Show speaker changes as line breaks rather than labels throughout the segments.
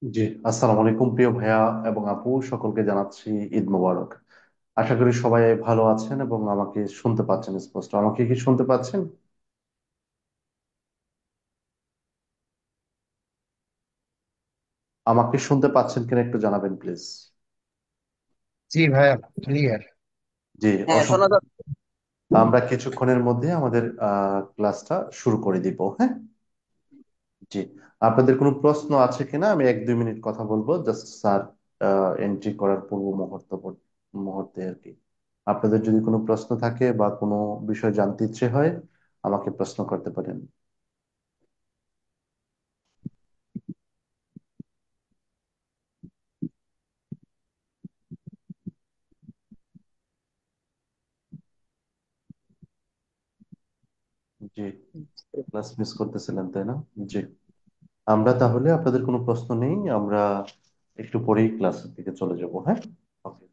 জি, আসসালামু আলাইকুম প্রিয় ভাইয়া এবং আপু সকলকে জানাচ্ছি ঈদ মোবারক। আশা করি সবাই ভালো আছেন এবং আমাকে শুনতে পাচ্ছেন স্পষ্ট। আমাকে কি শুনতে পাচ্ছেন? আমাকে শুনতে পাচ্ছেন কিনা একটু জানাবেন প্লিজ।
জি ভাইয়া, ক্লিয়ার।
জি,
হ্যাঁ, শোনা
অসংখ্য।
যাচ্ছে।
আমরা কিছুক্ষণের মধ্যে আমাদের ক্লাসটা শুরু করে দিব, হ্যাঁ। জি, আপনাদের কোনো প্রশ্ন আছে কিনা? আমি 1-2 মিনিট কথা বলবো, জাস্ট স্যার এন্ট্রি করার পূর্ব মুহূর্তে আর কি। আপনাদের যদি কোনো প্রশ্ন থাকে বা কোনো বিষয় জানতে ইচ্ছে হয়, আমাকে প্রশ্ন করতে পারেন। জি, ক্লাস মিস করতেছিলেন তাই না? জি, আমরা তাহলে আপনাদের কোনো প্রশ্ন নেই, আমরা একটু পরেই ক্লাসের দিকে চলে যাব, হ্যাঁ। ওকে।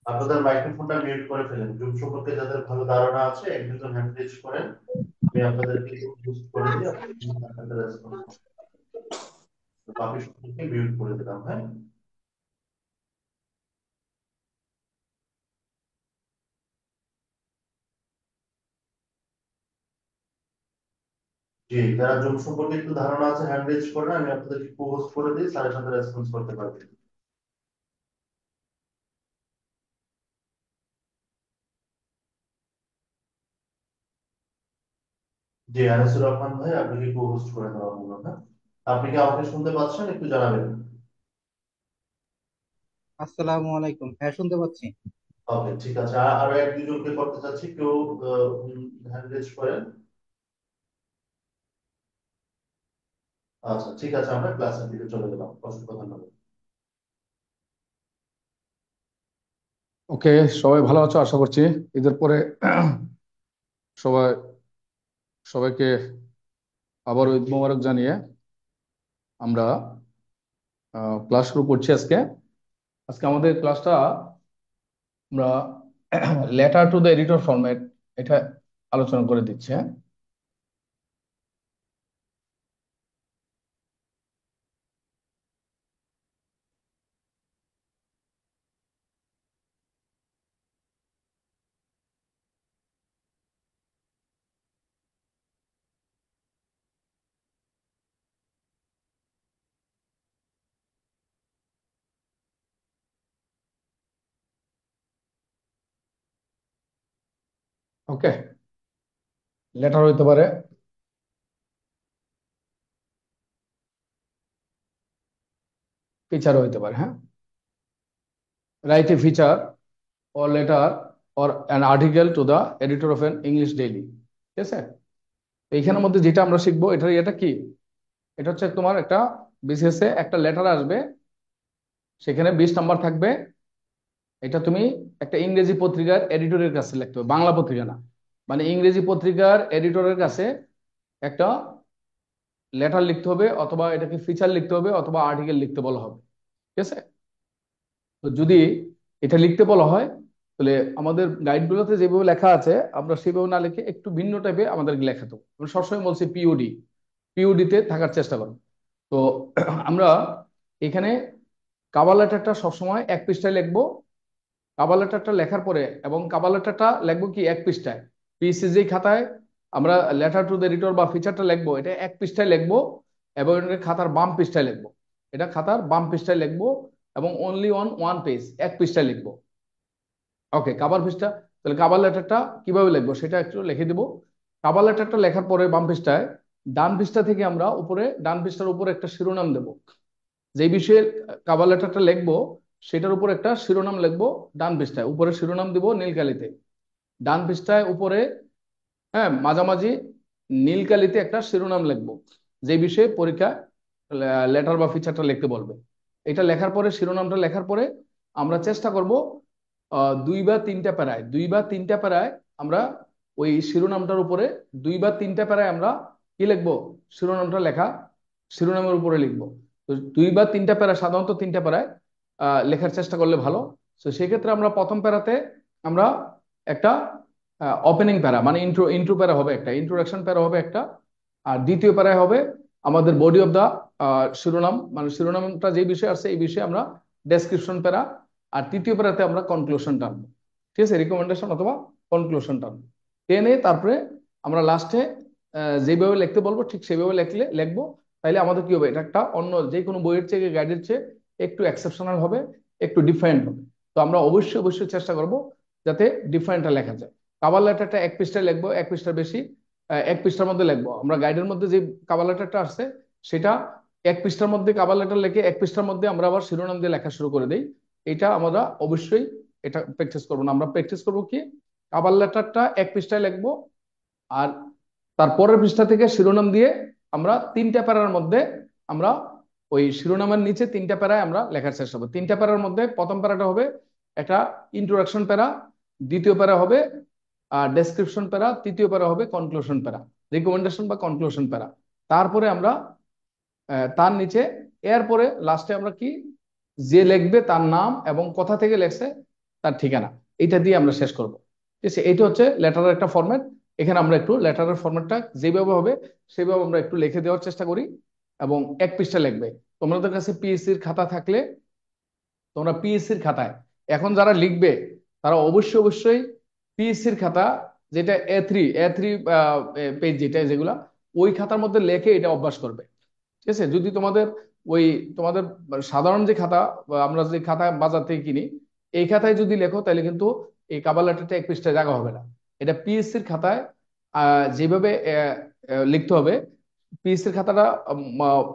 আপনাদের মাইক্রোফোনটা মিউট করে ফেলেন। জুম সম্পর্কে যাদের ভালো ধারণা আছে, এক দুজন হ্যান্ড রেজ করেন। আমি আপনাদেরকে বুস্ট করে দিই, আপনাদের রেসপন্স করুন। তো বাকি সকলকে মিউট করে দিলাম, হ্যাঁ। জি, যারা জুম সম্পর্কে একটু ধারণা আছে হ্যান্ড রেজ করেন, আমি আপনাদেরকে পোস্ট করে দিই, স্যারের সাথে রেসপন্স করতে পারবেন। জি, আনিসুর রহমান ভাই, আপনাকে পোস্ট করে দেওয়া হলো, হ্যাঁ। আপনি কি আমাকে শুনতে পাচ্ছেন? একটু জানাবেন।
আসসালামু আলাইকুম। হ্যাঁ, শুনতে পাচ্ছি।
ওকে, ঠিক আছে। আরো 1-2 জনকে করতে চাচ্ছি, কেউ হ্যান্ড রেজ করেন। আচ্ছা, ঠিক আছে, আমরা ক্লাসের দিকে চলে গেলাম। অসংখ্য ধন্যবাদ।
ওকে, সবাই ভালো আছো আশা করছি। ঈদের পরে সবাই সবাইকে আবারও ঈদ মোবারক জানিয়ে আমরা ক্লাস শুরু করছি আজকে। আজকে আমাদের ক্লাসটা আমরা letter to the editor format এটা আলোচনা করে দিচ্ছি, হ্যাঁ। ওকে, লেটার হইতে পারে ফিচারও হইতে পারে। হ্যাঁ, write a feature or letter or an article to the editor of an English daily। ঠিক আছে, তো এইখানের মধ্যে যেটা আমরা শিখবো এটা কি, এটা হচ্ছে তোমার একটা বিসিএস এ একটা লেটার আসবে, সেখানে 20 নাম্বার থাকবে। এটা তুমি একটা ইংরেজি পত্রিকার এডিটরের কাছে লিখতে হবে, বাংলা পত্রিকা না, মানে ইংরেজি পত্রিকার এডিটরের কাছে একটা লেটার লিখতে হবে, অথবা এটাকে ফিচার লিখতে হবে, অথবা আর্টিকেল লিখতে বলা হবে। ঠিক আছে, তো যদি এটা লিখতে বলা হয়, তাহলে আমাদের গাইডগুলোতে যেভাবে লেখা আছে আমরা সেভাবে না লিখে একটু ভিন্ন টাইপে আমাদেরকে লেখাতে হবে। আমি সবসময় বলছি পিওডি তে থাকার চেষ্টা করো। তো আমরা এখানে কাভার লেটারটা সবসময় 1 পৃষ্ঠায় লিখবো। কাভার লেটারটা লেখার পরে, এবং কাভার লেটারটা লিখবো কি 1 পৃষ্ঠায়। পিএসসি খাতায় আমরা লেটার টু দ্য এডিটর বা ফিচারটা লিখবো, এটা 1 পৃষ্ঠায় লিখবো, এবং এটা খাতার বাম পৃষ্ঠায় লিখবো। এটা খাতার বাম পৃষ্ঠায় লিখবো, এবং অনলি অন 1 পেজ, 1 পৃষ্ঠায় লিখবো। ওকে, কাভার পৃষ্ঠা, তাহলে কাভার লেটারটা কিভাবে লিখবো সেটা একটু লিখে দিব। কাভার লেটারটা লেখার পরে বাম পৃষ্ঠায় ডান পৃষ্ঠা থেকে আমরা উপরে, ডান পৃষ্ঠার উপরে একটা শিরোনাম দেব। যে বিষয়ে কাভার লেটারটা লিখবো সেটার উপর একটা শিরোনাম লিখবো। ডান পৃষ্ঠায় উপরে শিরোনাম দিব নীল কালিতে, ডান পৃষ্ঠায় উপরে, হ্যাঁ, মাঝামাঝি নীল কালিতে একটা শিরোনাম লিখবো, যে বিষয়ে পরীক্ষা লেটার বা ফিচারটা লিখতে বলবে। এটা লেখার পরে, শিরোনামটা লেখার পরে আমরা চেষ্টা করব 2 বা 3টা প্যারায় আমরা ওই শিরোনামটার উপরে 2 বা 3টা প্যারায় আমরা কি লিখবো, শিরোনামটা লেখা, শিরোনামের উপরে লিখবো। তো 2 বা 3টা প্যারা, সাধারণত 3টা প্যারায় লেখার চেষ্টা করলে ভালো। তো সেক্ষেত্রে আমরা প্রথম প্যারাতে আমরা একটা ওপেনিং প্যারা, মানে ইন্ট্রো প্যারা হবে একটা, ইন্ট্রোডাকশন প্যারা হবে একটা। আর দ্বিতীয় প্যারায় হবে আমাদের বডি অফ দা শিরোনাম, মানে শিরোনামটা যে বিষয়ে আসছে এই বিষয়ে আমরা ডেসক্রিপশন প্যারা। আর তৃতীয় প্যারাতে আমরা কনক্লুশন টানবো। ঠিক আছে, রিকমেন্ডেশন অথবা কনক্লুশন টানবো, টেনে তারপরে আমরা লাস্টে যেভাবে লিখতে বলবো ঠিক সেভাবে লিখবো। তাইলে আমাদের কি হবে, এটা একটা অন্য যে কোনো বইয়ের চেয়ে, গাইডের চেয়ে একটু এক্সেপশনাল হবে, একটু ডিফারেন্ট হবে। তো আমরা অবশ্যই অবশ্যই চেষ্টা করব যাতে ডিফারেন্টটা লেখা যায়। কাভার লেটারটা 1 পৃষ্ঠায় লিখবো, 1 পৃষ্ঠার বেশি, 1 পৃষ্ঠার মধ্যে লিখবো। আমরা গাইডের মধ্যে যে কাভার লেটারটা আসছে সেটা 1 পৃষ্ঠার মধ্যে কাভার লেটার লিখে 1 পৃষ্ঠার মধ্যে আমরা আবার শিরোনাম দিয়ে লেখা শুরু করে দিই। এটা আমরা অবশ্যই এটা প্র্যাকটিস করবো না। আমরা প্র্যাকটিস করবো কি, কাভার লেটারটা 1 পৃষ্ঠায় লিখবো, আর তার পরের পৃষ্ঠা থেকে শিরোনাম দিয়ে আমরা 3টা প্যারার মধ্যে আমরা ওই শিরোনামের নিচে 3টা প্যারায় আমরা লেখার চেষ্টা করবো। 3টা প্যারার মধ্যে প্রথম প্যারাটা হবে একটা ইন্ট্রোডাকশন প্যারা, দ্বিতীয় প্যারা হবে ডেসক্রিপশন প্যারা, তৃতীয় প্যারা হবে কনক্লুশন প্যারা, রিকমেন্ডেশন বা কনক্লুশন প্যারা। তারপরে আমরা তার নিচে, এরপরে লাস্টে আমরা কি, যে লিখবে তার নাম এবং কোথা থেকে লেখছে তার ঠিকানা, এটা দিয়ে আমরা শেষ করব। ঠিক আছে, এটা হচ্ছে লেটারের একটা ফরম্যাট। এখানে আমরা একটু লেটারের ফরম্যাটটা যেভাবে হবে সেভাবে আমরা একটু লিখে দেওয়ার চেষ্টা করি, এবং 1 পৃষ্ঠা লিখবে। তোমাদের কাছে পিএসসির খাতা থাকলে তোমরা পিএসসির খাতায় এখন যারা লিখবে তারা অবশ্যই অবশ্যই পিএসসির খাতা, যেটা এ থ্রি পেজ, যেটা যেগুলা ওই খাতার মধ্যে লেখে এটা অভ্যাস করবে। ঠিক আছে, যদি তোমাদের ওই তোমাদের সাধারণ যে খাতা বা আমরা যে খাতা বাজার থেকে কিনি, এই খাতায় যদি লেখো তাহলে কিন্তু এই কাভার লেটারটা 1 পৃষ্ঠায় জায়গা হবে না। এটা পিএসসির খাতায় যেভাবে লিখতে হবে, পিএসসির খাতাটা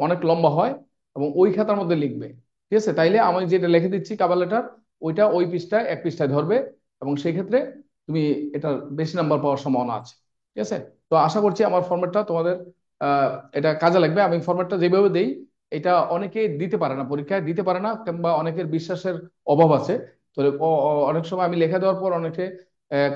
অনেক লম্বা হয়, এবং ওই খাতার মধ্যে লিখবে। ঠিক আছে, তাইলে আমি যেটা লিখে দিচ্ছি কাভার লেটার, ওইটা ওই পৃষ্ঠায় 1 পৃষ্ঠায় ধরবে, এবং সেই ক্ষেত্রে তুমি এটার বেশি নাম্বার পাওয়ার সম্ভাবনা আছে। ঠিক আছে, তো আশা করছি আমার ফরম্যাটটা তোমাদের আহ এটা কাজে লাগবে। আমি ফরম্যাটটা যেভাবে দেই এটা অনেকে দিতে পারে না, পরীক্ষায় দিতে পারে না, কিংবা অনেকের বিশ্বাসের অভাব আছে। তো অনেক সময় আমি লেখা দেওয়ার পর অনেকে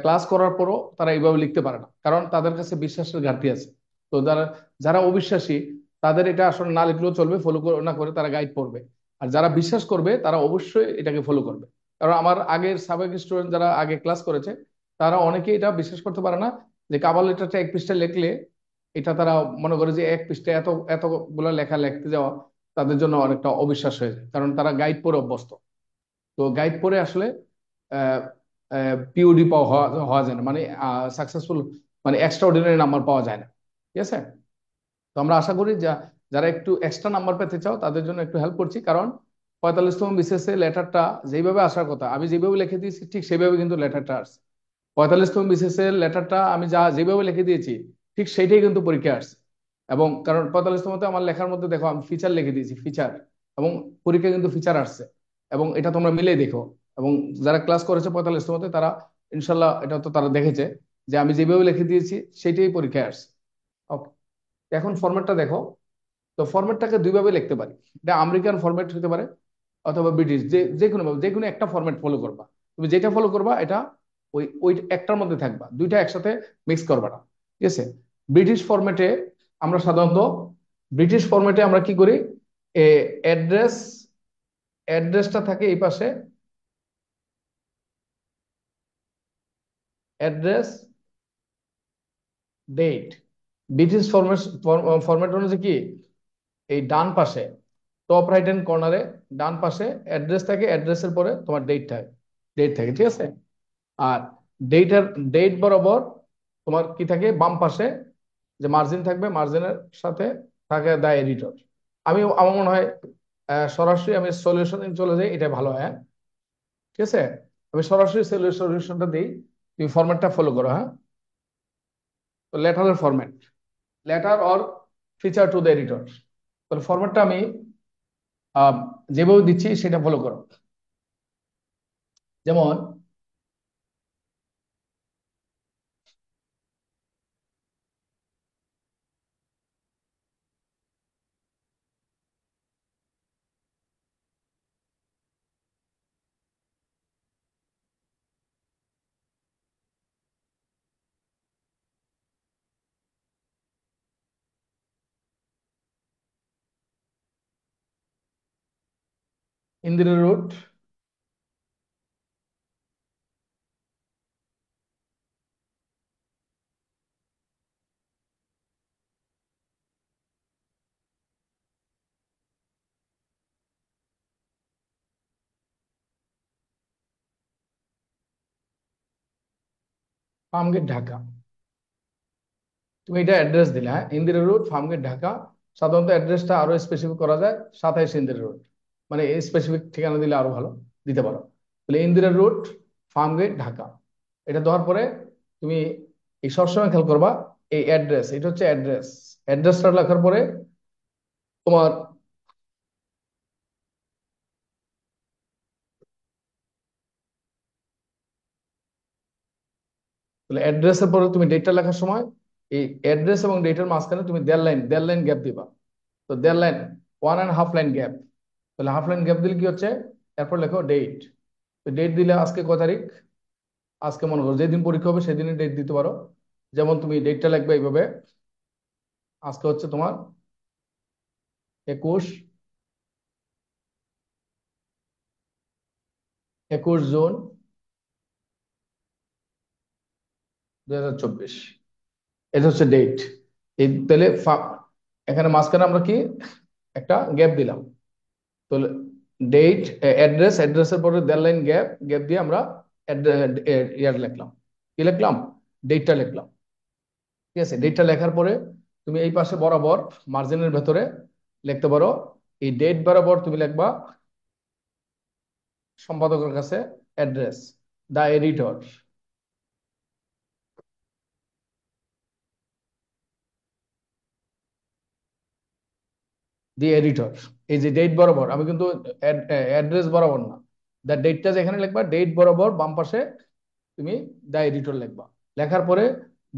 ক্লাস করার পরও তারা এইভাবে লিখতে পারে না, কারণ তাদের কাছে বিশ্বাসের ঘাটতি আছে। তো যারা যারা অবিশ্বাসী তাদের এটা আসলে না লিখলেও চলবে, ফলো না করে তারা গাইড পড়বে। আর যারা বিশ্বাস করবে তারা অবশ্যই এটাকে ফলো করবে। কারণ আমার আগের সাবেক স্টুডেন্ট যারা আগে ক্লাস করেছে তারা অনেকে এটা বিশ্বাস করতে পারে না যে কাভার লেটারটা 1 পৃষ্ঠায় লিখলে, এটা তারা মনে করে যে 1 পৃষ্ঠায় এতগুলা লেখা লিখতে যাওয়া তাদের জন্য অনেকটা অবিশ্বাস হয়ে যায়, কারণ তারা গাইড পড়ে অভ্যস্ত। তো গাইড পড়ে আসলে পিওডি পাওয়া হওয়া হওয়া যায় না, মানে সাকসেসফুল, মানে এক্সট্রা অর্ডিনারি নাম্বার পাওয়া যায় না। ঠিক আছে, তো আমরা আশা করি যারা একটু এক্সট্রা নাম্বার পেতে চাও তাদের জন্য একটু হেল্প করছি, কারণ 45তম বিসিএস এর লেটারটা যেভাবে আসার কথা আমি যেভাবে লিখে দিয়েছি ঠিক সেভাবে কিন্তু লেটারটা আসছে। 45তম বিসিএস এর লেটারটা আমি যেভাবে লিখে দিয়েছি ঠিক সেইটাই কিন্তু পরীক্ষা আসছে। এবং কারণ 45তমতে আমার লেখার মধ্যে দেখো আমি ফিচার লিখে দিয়েছি, ফিচার, এবং পরীক্ষা কিন্তু ফিচার আসছে, এবং এটা তোমরা মিলে দেখো। এবং যারা ক্লাস করেছে 45 মধ্যে, তারা ইনশাল্লাহ এটা তো তারা দেখেছে যে আমি যেভাবে লিখে দিয়েছি সেটাই পরীক্ষায় আসছে। ওকে, এখন ফরম্যাটটা দেখো। তো ফরম্যাটটাকে দুইভাবে লিখতে পারি। এটা আমেরিকান ফরম্যাট হতে পারে অথবা ব্রিটিশ, যে যে কোনো ভাবে, যে কোনো একটা ফরম্যাট ফলো করবা। তুমি যেটা ফলো করবা এটা ওই ওই একটার মধ্যে থাকবা, দুইটা একসাথে মিক্স করবা না। ঠিক আছে? ব্রিটিশ ফরম্যাটে আমরা সাধারণত, ব্রিটিশ ফরম্যাটে আমরা কি করি, অ্যাড্রেস, অ্যাড্রেসটা থাকে এই পাশে, address, date. British format, format অনুযায়ী কি, এই ডান পাশে টপ রাইট হ্যান্ড কর্নারে ডান পাশে অ্যাড্রেস থাকে, অ্যাড্রেসের পরে তোমার ডেট থাকে, ডেট থাকে। ঠিক আছে? আর ডেটের, ডেট বরাবর তোমার কি থাকে, বাম পাশে যে মার্জিন থাকবে, মার্জিনের সাথে থাকে দা এডিটর। আমার মনে হয় সরাসরি আমি সলিউশন চলে যাই, এটা ভালো হয়। হ্যাঁ, ঠিক আছে, আমি সরাসরি সলিউশনটা দিই, তুমি ফরম্যাটটা ফলো করো। হ্যাঁ, তো লেটারের format, letter or feature to the editor. তাহলে ফরম্যাটটা আমি আহ, যেভাবে দিচ্ছি সেটা ফলো করো। যেমন ইন্দিরা রুট, ফার্মগেট ঢাকা। তুমি এটা অ্যাড্রেস দিলে, হ্যাঁ, ইন্দিরা রোড, ফার্মগেট ঢাকা। সাধারণত অ্যাড্রেসটা আরো স্পেসিফিক করা যায়, 27 ইন্দিরা রোড, মানে এই স্পেসিফিক ঠিকানা দিলে আরো ভালো, দিতে পারো। তাহলে ইন্দিরা রোড, ফার্মগেট ঢাকা, এটা দেওয়ার পরে তুমি এই সবসময় খেয়াল করবা, এই অ্যাড্রেস, এটা হচ্ছে অ্যাড্রেস, অ্যাড্রেসটা লেখার পরে তোমার, তাহলে অ্যাড্রেসের পরে তুমি ডেটটা লেখার সময় এই অ্যাড্রেস এবং ডেটের মাঝখানে তুমি 1.5 লাইন, 1.5 লাইন গ্যাপ দিবা। তো 1.5 লাইন, 1.5 লাইন গ্যাপ। তাহলে হাফ লাইন গ্যাপ দিলে কি হচ্ছে, এরপর লেখো ডেট। তো ডেট দিলে আজকে কয় তারিখ, আজকে মনে করো যেদিন পরীক্ষা হবে সেদিনই ডেট দিতে পারো। যেমন তুমি ডেটটা লিখবে এইভাবে, আজকে হচ্ছে তোমার 21 জুন 2024, এটা হচ্ছে ডেট। এই তাহলে এখানে মাঝখানে আমরা কি একটা গ্যাপ দিলাম। তো ডেট, অ্যাড্রেস, অ্যাড্রেসের পরে 1.5 লাইন গ্যাপ, গ্যাপ দিয়ে আমরা ইয়ার লিখলাম, কি লিখলাম, ডেটটা লিখলাম। ঠিক আছে? ডেটটা লেখার পরে তুমি এই পাশে বরাবর মার্জিনের ভেতরে লিখতে পারো, এই ডেট বরাবর তুমি লিখবা সম্পাদকের কাছে অ্যাড্রেস, দা এডিটর, দি এডিটর। এই যে ডেট বরাবর, আমি কিন্তু অ্যাড্রেস বরাবর না, দা ডেটটা যেখানে লিখবা, ডেট বরাবর বাম পাশে তুমি দা এডিটর লিখবা। লেখার পরে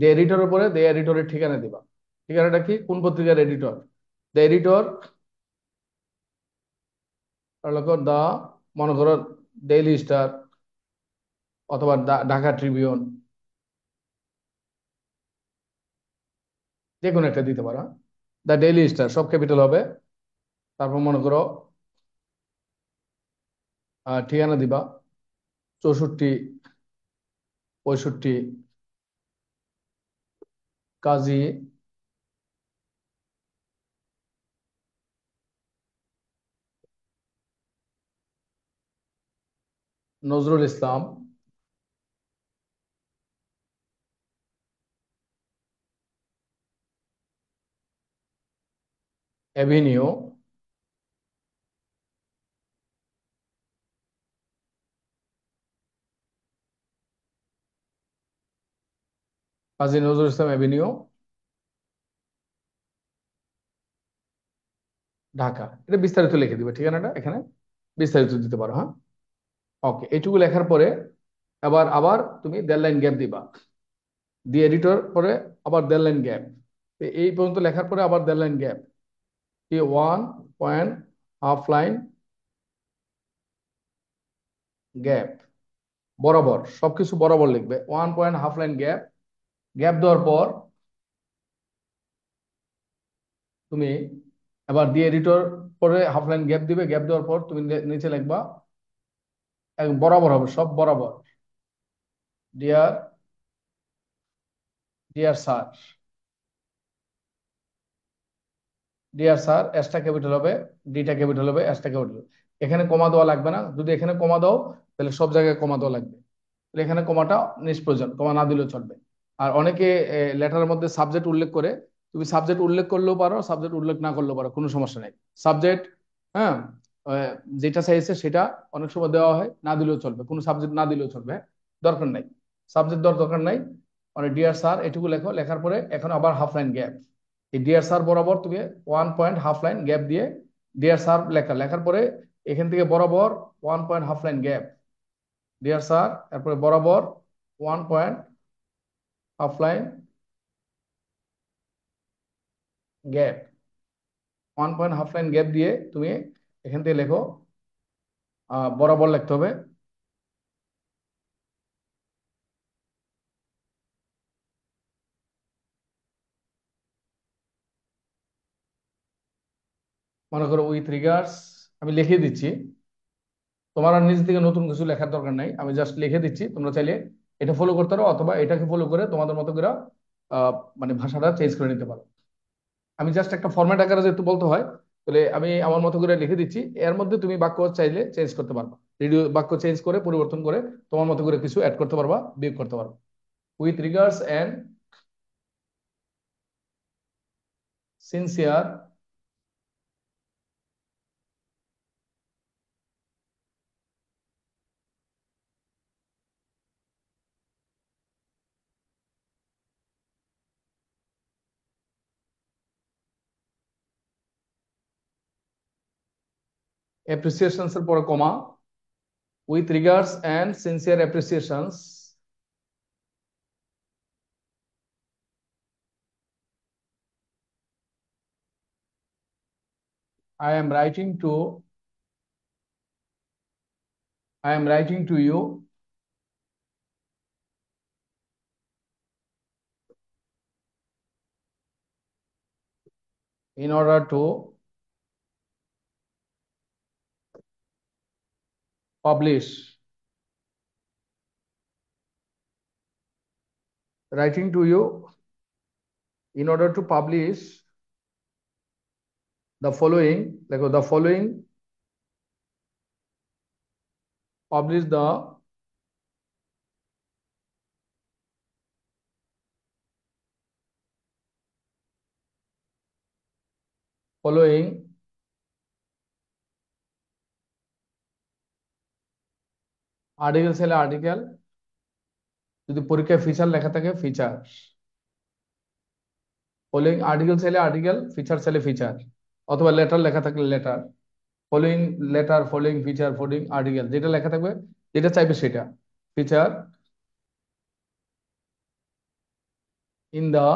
দ্য এডিটরের পরে দ্য এডিটরের ঠিকানা দিবা। ঠিকানাটা কি, কোন পত্রিকার এডিটর, দ্য এডিটর, দা, মনে করো ডেইলি স্টার অথবা ঢাকা ট্রিবিউন, যে কোনো একটা দিতে পারো। দ্য ডেইলি স্টার সব ক্যাপিটাল হবে। তারপর মনে করো ঠিকানা দিবা 64, 65 কাজী নজরুল ইসলাম অ্যাভিনিউ, কাজী নজরুল ইসলাম অ্যাভিনিউ, ঢাকা, এটা বিস্তারিত লিখে দিবে, ঠিকানাটা এখানে বিস্তারিত দিতে পারো, হ্যাঁ। ওকে, এইটুকু লেখার পরে আবার আবার তুমি 1.5 লাইন গ্যাপ দিবা, দিয়ে এডিটর পরে আবার 1.5 লাইন গ্যাপ, এই পর্যন্ত লেখার পরে আবার 1.5 লাইন গ্যাপ, 1.5 লাইন গ্যাপ, বরাবর সবকিছু বরাবর লিখবে, 1.5 লাইন গ্যাপ। গ্যাপ দেওয়ার পর তুমি আবার দিয়ে এডিটর পরে 1/2 লাইন গ্যাপ দিবে, গ্যাপ দেওয়ার পর তুমি নিচে লিখবা, বরাবর হবে সব বরাবর, dear dear sir, dear sir, এসটা ক্যাপিটাল হবে, ডিটা ক্যাপিটাল হবে, এসটা ক্যাপিটাল। এখানে কমা দেওয়া লাগবে না, যদি এখানে কমা দাও তাহলে সব জায়গায় কমা দেওয়া লাগবে, তাহলে এখানে কমাটা নিষ্প্রয়োজন, কমা না দিলেও চলবে। আর অনেকে লেটারের মধ্যে সাবজেক্ট উল্লেখ করে, তুমি সাবজেক্ট উল্লেখ করলেও পারো, সাবজেক্ট উল্লেখ না করলেও পারো, কোনো সমস্যা নেই। সাবজেক্ট, হ্যাঁ, যেটা চাইছে সেটা অনেক সময় দেওয়া হয়, না দিলেও চলবে, কোনো সাবজেক্ট না দিলেও চলবে, হ্যাঁ, দরকার নাই, সাবজেক্ট দেওয়ার দরকার নাই। মানে ডিয়ার স্যার এটুকু লেখো, লেখার পরে এখন আবার 1/2 লাইন গ্যাপ, এই ডিয়ার স্যার বরাবর তুমি 1.5 লাইন গ্যাপ দিয়ে ডিয়ার স্যার লেখা, লেখার পরে এখান থেকে বরাবর 1.5 লাইন গ্যাপ, ডিয়ার স্যার, তারপরে বরাবর 1.5 লাইন গ্যাপ, 1.5 লাইন গ্যাপ দিয়ে তুমি এখান থেকে লেখো, বরাবর লিখতে হবে, মনে করো উইথ রিগার্ডস, আমি লিখে দিচ্ছি, তোমার আর নিজ থেকে নতুন কিছু লেখার দরকার নাই, আমি জাস্ট লিখে দিচ্ছি, তোমরা চাইলে এটা ফলো করতে পারো, অথবা এটাকে ফলো করে তোমাদের মতো করে মানে ভাষাটা চেঞ্জ করে নিতে পারো। আমি জাস্ট একটা ফরম্যাট আকারে যেহেতু বলতে হয়, তাহলে আমি আমার মতো করে লিখে দিচ্ছি, এর মধ্যে তুমি বাক্য চাইলে চেঞ্জ করতে পারবা, রেডিও বাক্য চেঞ্জ করে পরিবর্তন করে তোমার মতো করে কিছু অ্যাড করতে পারবা, বিয়োগ করতে পারবা। With regards and sincere appreciations এর পরে comma, with regards and sincere appreciations, I am writing to I am writing to you in order to publish, writing to you in order to publish the following, দেখো the following, publish the following article চাইলে article, যদি পরীক্ষায় feature লেখা থাকে feature, following article চাইলে article, feature চাইলে feature, অথবা letter লেখা থাকলে letter, following letter, following feature, following article, যেটা লেখা থাকবে, যেটা চাইবে সেটা, feature in the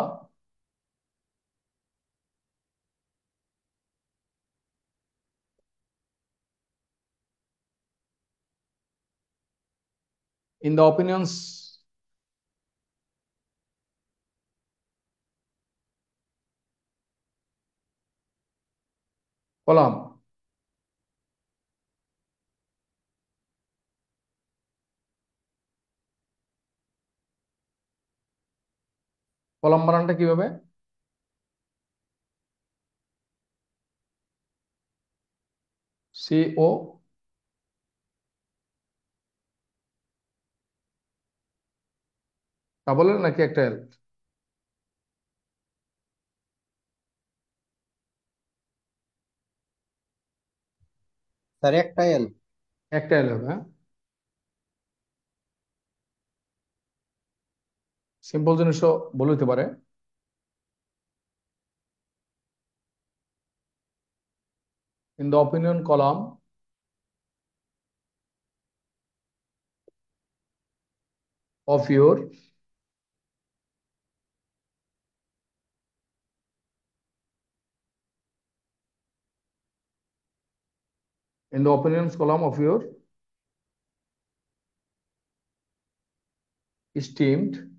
in the opinions column, column বানানটা কিভাবে, সি ও, ডাবল এল নাকি একটা এল,
স্যার একটা এল।
একটা এল হবে, হ্যাঁ, সিম্পল জিনিসও ভুল হইতে পারে। in the opinion column of your in the opinions column esteemed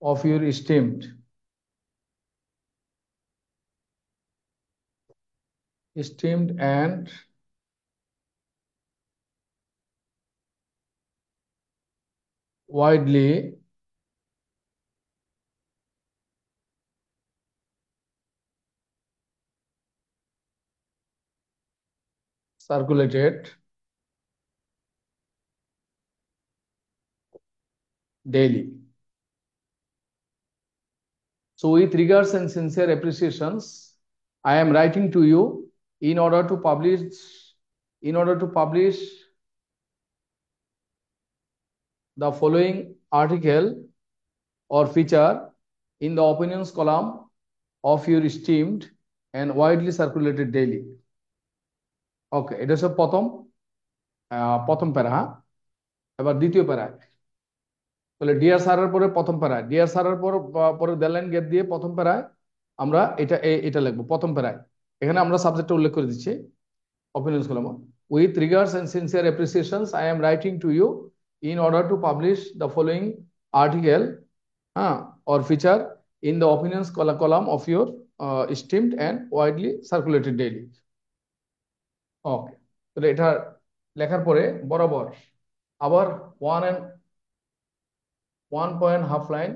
of your esteemed and widely circulated daily. So with regards and sincere appreciations, I am writing to you in order to publish the following article or feature in the opinions column of your esteemed and widely circulated daily. ওকে, এটা হচ্ছে প্রথম প্যারা। হ্যাঁ, এবার দ্বিতীয় প্যারা। তাহলে deer স্যারের পরে প্রথম প্যারায়, ডিয়ার স্যারের পরে দেড় লাইন গ্যাপ দিয়ে প্রথম প্যারায় আমরা এটা লিখবো। প্রথম প্যারায় এখানে আমরা সাবজেক্টটা উল্লেখ করে দিচ্ছি opinions column. With regards and sincere appreciations, I am writing to you in order to publish the following article or feature in the opinions column of your esteemed and widely circulated daily. ওকে, তাহলে এটা লেখার পরে বরাবর আবার 1.5 line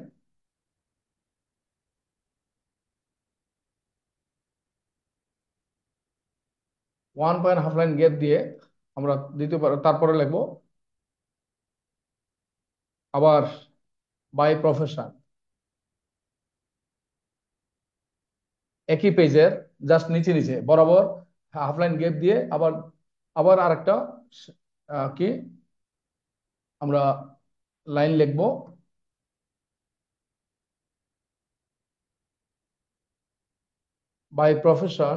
gap দিয়ে আমরা তারপরে লিখবো আবার বাই প্রফেশন। একই পেজের জাস্ট নিচে বরাবর হাফ লাইন গ্যাপ দিয়ে আবার আরেকটা কি আমরা লাইন লিখবো by profession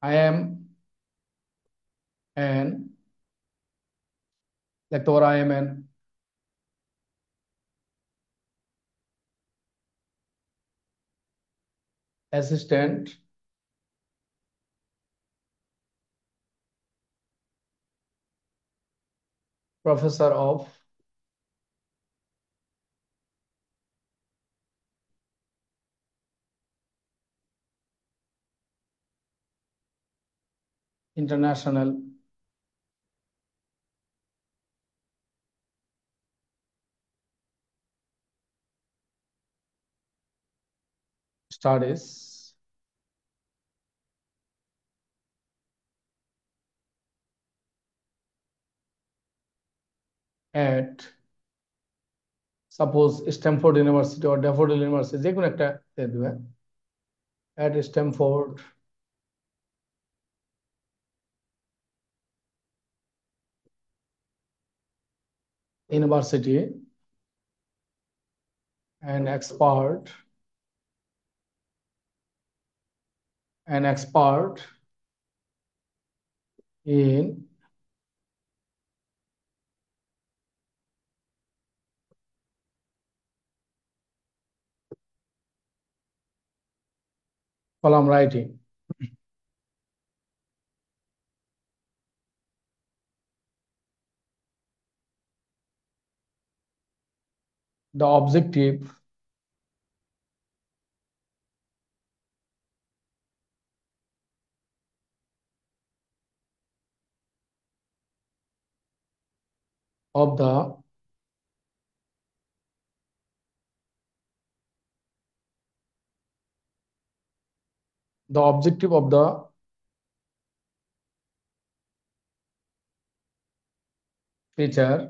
I am an lecturer, I am an assistant professor of international studies at suppose Stanford University or Daffodil University, যে কোনো একটা দেবে, at Stanford University an expert in column writing. The objective of the objective of the feature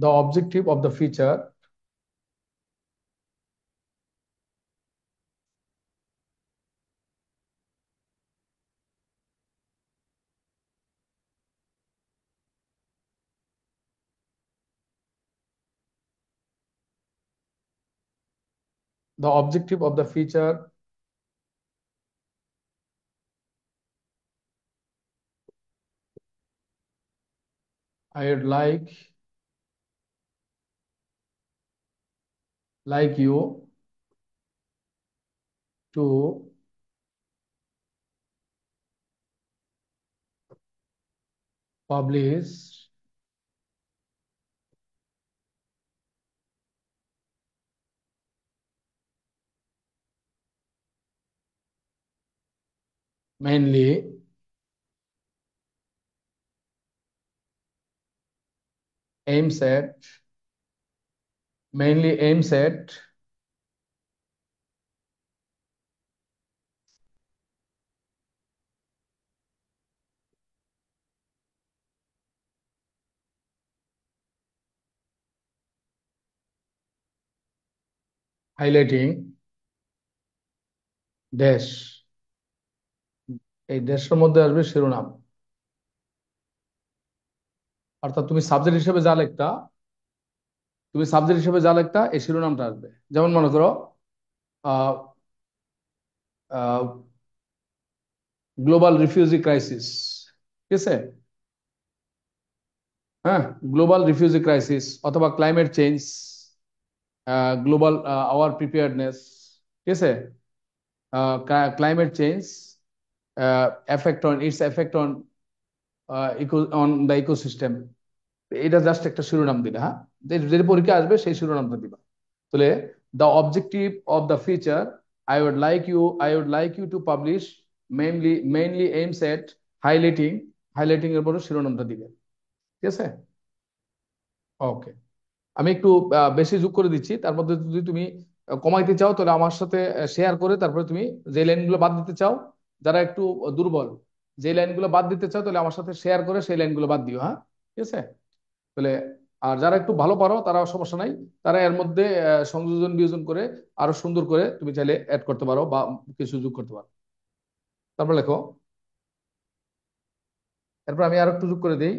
the objective of the feature The objective of the feature I would like you to publish mainly aims at mainly aims at highlighting dash, এই ড্যাশের মধ্যে আসবে শিরোনাম। অর্থাৎ তুমি subject হিসেবে যা লেখতা এই শিরোনামটা আসবে। যেমন মনে করো গ্লোবাল রিফিউজি ক্রাইসিস, ঠিক আছে? হ্যাঁ, গ্লোবাল রিফিউজি ক্রাইসিস অথবা climate change, global our preparedness, ঠিক আছে? Climate change effect on the ecosystem. এটা জাস্ট একটা শিরোনাম দিলে, হ্যাঁ, যে পরীক্ষা আসবে সেই শিরোনামটা দিবা। তাহলে the objective of the feature I would like you to publish mainly aims at highlighting, highlighting এর পরে শিরোনামটা দিবে, ঠিক আছে? ওকে, আমি একটু বেশি যোগ করে দিচ্ছি। তার মধ্যে যদি তুমি কমাইতে চাও তাহলে আমার সাথে শেয়ার করে তারপরে তুমি যে লাইনগুলো বাদ দিতে চাও, যারা একটু দুর্বল, যে লাইনগুলো বাদ দিতে চাও তাহলে আমার সাথে শেয়ার করে সেই লাইনগুলো বাদ দিও, হ্যাঁ, ঠিক আছে? তাহলে আর যারা একটু ভালো পারো তারা সমস্যা নাই, তারা এর মধ্যে সংযোজন বিয়োজন করে আরো সুন্দর করে তুমি চাইলে অ্যাড করতে পারো বা কিছু যোগ করতে পারো। তারপর লেখো, এরপর আমি আরো একটু যোগ করে দিই।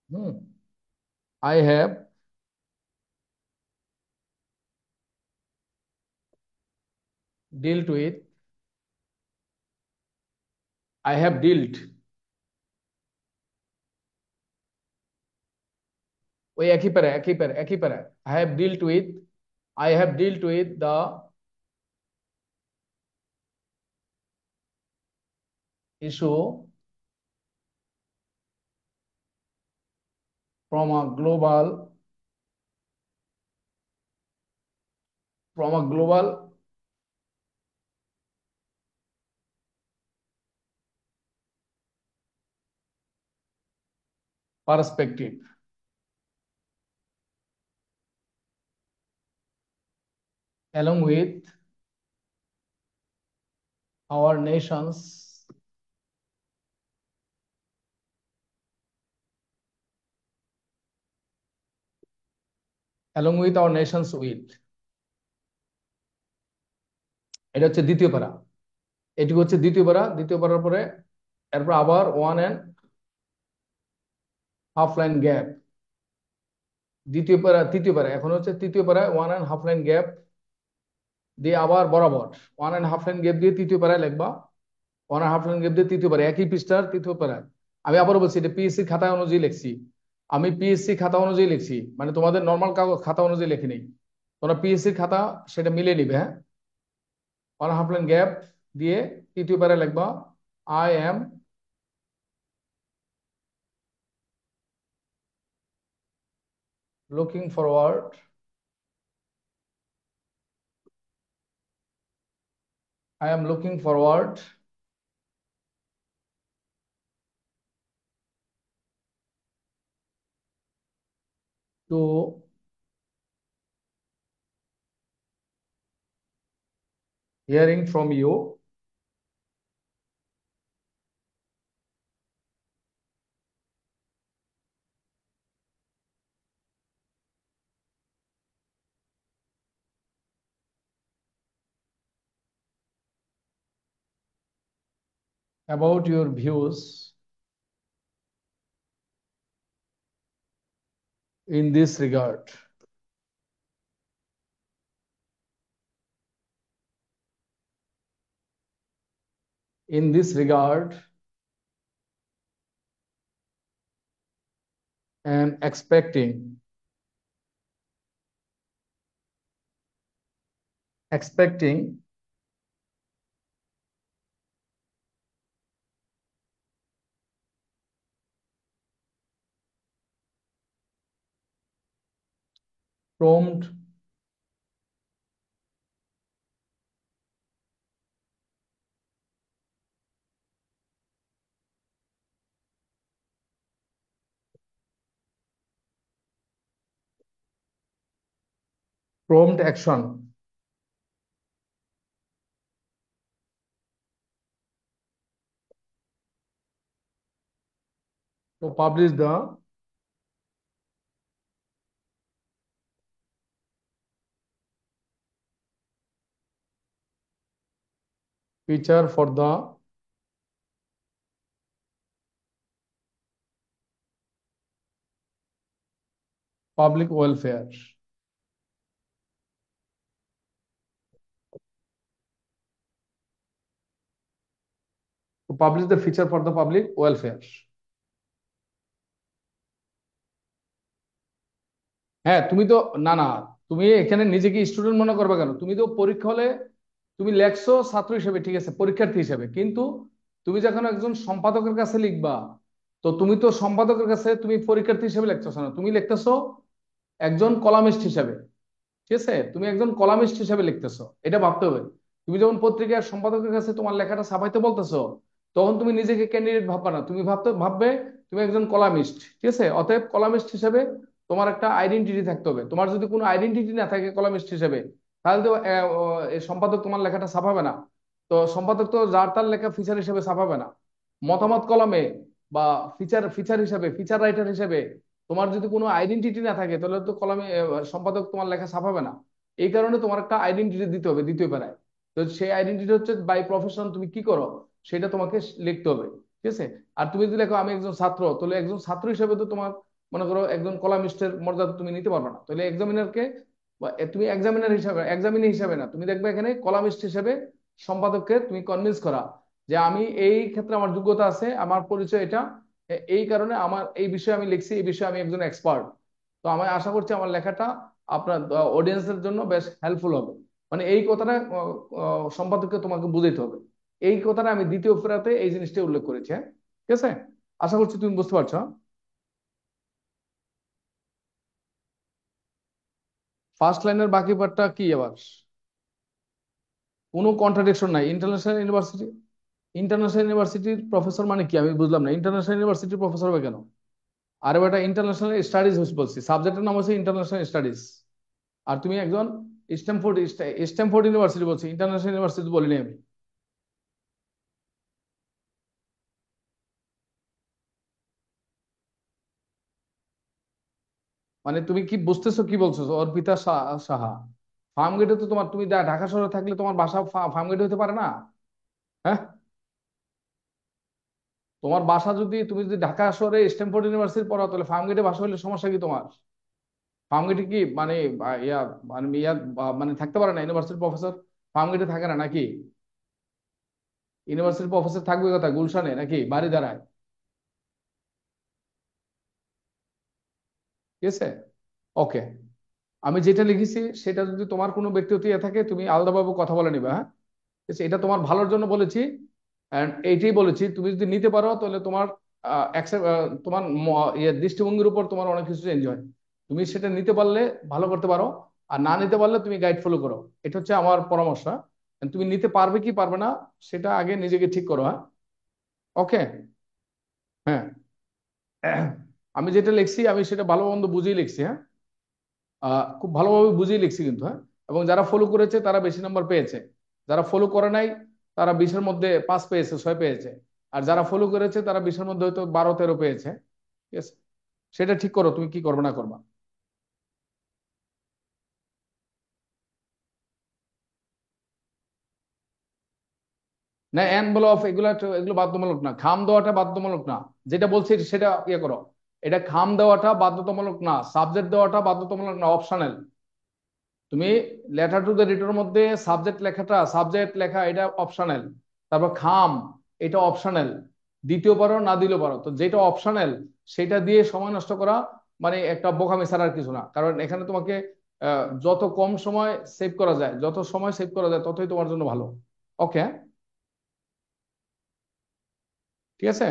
Hmm, I have dealt with, I have dealt, ওই একই para I have dealt with the issue from a global perspective, along with our nation's with, এটা হচ্ছে দ্বিতীয় পারা। এটুকু হচ্ছে দ্বিতীয় পারার পরে এরপর আবার 1.5 লাইন গ্যাপ। তৃতীয় পারা এখন হচ্ছে তৃতীয় পারায় 1.5 লাইন গ্যাপ দিয়ে আবার বরাবর 1.5 লাইন গ্যাপ দিয়ে তৃতীয় পারায় লিখবা। 1.5 লাইন গ্যাপ দিয়ে তৃতীয় পারা, একই পৃষ্ঠার তৃতীয় পারায়। আমি আবারও বলছি এটা পিএসসি খাতা অনুযায়ী লিখছি, আমি পিএসসি খাতা অনুযায়ী লিখছি, মানে তোমাদের নর্মাল কাগজ খাতা অনুযায়ী লিখি নেই। তোমরা পিএসসি খাতা সেটা মিলে নিবে, হ্যাঁ। 1.5 লাইন গ্যাপ দিয়ে তৃতীয় পারায় লিখবা, I am looking forward I am looking forward to hearing from you about your views in this regard. In this regard, and expecting prompt action to publish the feature for the public welfare. To publish the feature for the public welfare. হ্যাঁ, তুমি তো না না, তুমি এখানে নিজেকে student মনে করবে কেন? তুমি তো পরীক্ষা হলে তুমি লেখছো ছাত্র হিসেবে, ঠিক আছে, পরীক্ষার্থী হিসেবে, কিন্তু তুমি যখন একজন সম্পাদকের কাছে লিখবা, তো তুমি তো সম্পাদকের কাছে তুমি পরীক্ষার্থী হিসেবে লিখতেছো না, তুমি লিখতেছো একজন কলামিস্ট হিসেবে। ঠিক আছে, তুমি একজন কলামিস্ট হিসেবে লিখতেছো, এটা ভাবতে হবে। তুমি যখন পত্রিকার সম্পাদকের কাছে তোমার লেখাটা ছাপাইতে বলতেছো, তখন তুমি নিজেকে ক্যান্ডিডেট ভাববা না, তুমি ভাববে তুমি একজন কলামিস্ট। ঠিক আছে, অতএব কলামিস্ট হিসেবে তোমার একটা আইডেন্টিটি থাকতে হবে। তোমার যদি কোনো আইডেন্টিটি না থাকে কলামিস্ট হিসেবে, তাহলে তো সম্পাদক তোমার লেখাটা ছাপাবে না। তো সম্পাদক তো যার তার লেখা ফিচার হিসেবে ছাপাবে না। মতামত কলমে বা ফিচার ফিচার হিসেবে, ফিচার রাইটার হিসেবে তোমার যদি কোনো আইডেন্টিটি না থাকে, তাহলে তো কলমে সম্পাদক তোমার লেখা ছাপাবে না। এই কারণে তোমার একটা আইডেন্টিটি দিতে হবে দ্বিতীয় পারায়। তো সেই আইডেন্টিটি হচ্ছে বাই প্রফেশন তুমি কি করো, সেটা তোমাকে লিখতে হবে। ঠিক আছে, আর তুমি যদি লেখো আমি একজন ছাত্র, তাহলে একজন ছাত্র হিসেবে তো তোমার মনে করো একজন কলামিস্টের মর্যাদা তুমি নিতে পারবে না। তাহলে এক্সামিনারকে তুমি এক্সামিনার হিসাবে, এক্সামিনি হিসাবে না, তুমি দেখবে এখানে কলামিস্ট হিসেবে সম্পাদককে তুমি কনভিন্স করা যে আমি এই ক্ষেত্রে আমার যোগ্যতা আছে, আমার পরিচয় এটা, এই কারণে আমার এই বিষয়ে আমি লিখছি, এই বিষয়ে আমি একজন এক্সপার্ট। তো আমি আশা করছি আমার লেখাটা আপনার অডিয়েন্সের জন্য বেশ হেল্পফুল হবে। মানে এই কথাটা সম্পাদককে তোমাকে বুঝাইতে হবে। এই কথাটা আমি দ্বিতীয় ফেরাতে এই জিনিসটা উল্লেখ করেছি। হ্যাঁ, ঠিক আছে, আশা করছি তুমি বুঝতে পারছো। ফার্স্ট লাইনের বাকি পার্টটা কি আবার? কোনো কন্ট্রাডিকশন নাই। ইন্টারন্যাশনাল ইউনিভার্সিটি, ইন্টারন্যাশনাল ইউনিভার্সিটির প্রফেসর মানে কি? আমি বুঝলাম না, ইন্টারন্যাশনাল ইউনিভার্সিটির প্রফেসর হবে কেন? আরে বেটা, ইন্টারন্যাশনাল স্টাডিজ বলছি, সাবজেক্টের নাম হচ্ছে ইন্টারন্যাশনাল স্টাডিজ। আর তুমি একজন স্ট্যামফোর্ড, স্ট্যামফোর্ড ইউনিভার্সিটি বলছি, ইন্টারন্যাশনাল ইউনিভার্সিটি বলিনি আমি। মানে তুমি কি বুঝতেছো কি বলছো? অর্পিতা সাহা ফার্ম গেটে তো তোমার, তুমি ঢাকা শহরে থাকলে তোমার বাসা ফার্ম গেটে হতে পারে না? হ্যাঁ, তোমার বাসা যদি, তুমি যদি ঢাকা শহরে স্ট্যামফোর্ড ইউনিভার্সিটি পড়ো, তাহলে ফার্ম গেটে বাসা হলে সমস্যা কি তোমার? ফার্ম গেটে কি মানে ইয়া, মানে মানে থাকতে পারে না ইউনিভার্সিটির প্রফেসর? ফার্ম গেটে থাকে না নাকি? ইউনিভার্সিটির প্রফেসর থাকবে কথা গুলশানে নাকি বাড়ি দাঁড়ায়? ঠিক আছে, ওকে। আমি যেটা লিখেছি সেটা যদি তোমার কোনো ব্যক্তিগত ইয়ে থাকে, তুমি আলাদাভাবে কথা বলে নিবে। হ্যাঁ, ঠিক আছে, এটা তোমার ভালোর জন্য বলেছি। এন্ড এইটাই বলেছি, তুমি যদি নিতে পারো তাহলে তোমার তোমার দৃষ্টিভঙ্গির উপর তোমার অনেক কিছু চেঞ্জ হয়। তুমি সেটা নিতে পারলে ভালো করতে পারো, আর না নিতে পারলে তুমি গাইড ফলো করো। এটা হচ্ছে আমার পরামর্শ। And তুমি নিতে পারবে কি পারবে না সেটা আগে নিজেকে ঠিক করো। হ্যাঁ, ওকে। হ্যাঁ, আমি যেটা লিখছি আমি সেটা ভালো মন্দ বুঝেই লিখছি। হ্যাঁ, খুব ভালোভাবে বুঝিয়ে লিখছি কিন্তু। হ্যাঁ, এবং যারা ফলো করেছে তারা বেশি নাম্বার পেয়েছে, যারা ফলো করে নাই তারা 20-এর মধ্যে 5 পেয়েছে, 6 পেয়েছে। আর যারা ফলো করেছে তারা 20-এর মধ্যে হয়তো 12-13 পেয়েছে। ঠিক আছে, সেটা ঠিক করো তুমি কি করবে না করবা। না, এনভেলপ এগুলা এগুলো বাধ্যতামূলক না, খাম দেওয়াটা বাধ্যতামূলক না। যেটা বলছি সেটা ইয়ে করো। এটা খাম দেওয়াটা বাধ্যতামূলক না, সাবজেক্ট দেওয়াটা বাধ্যতামূলক না, অপশনাল। তুমি লেটার টু দ্য রিডারের মধ্যে সাবজেক্ট লেখাটা, সাবজেক্ট লেখা এটা অপশনাল। তারপর খাম, এটা অপশনাল, দিতেও পারো না দিলেও পারো। তো যেটা অপশনাল সেটা দিয়ে সময় নষ্ট করা মানে একটা বোকামি ছাড়া আর কিছু না। কারণ এখানে তোমাকে যত কম সময় সেভ করা যায়, যত সময় সেভ করা যায় ততই তোমার জন্য ভালো। ওকে, ঠিক আছে।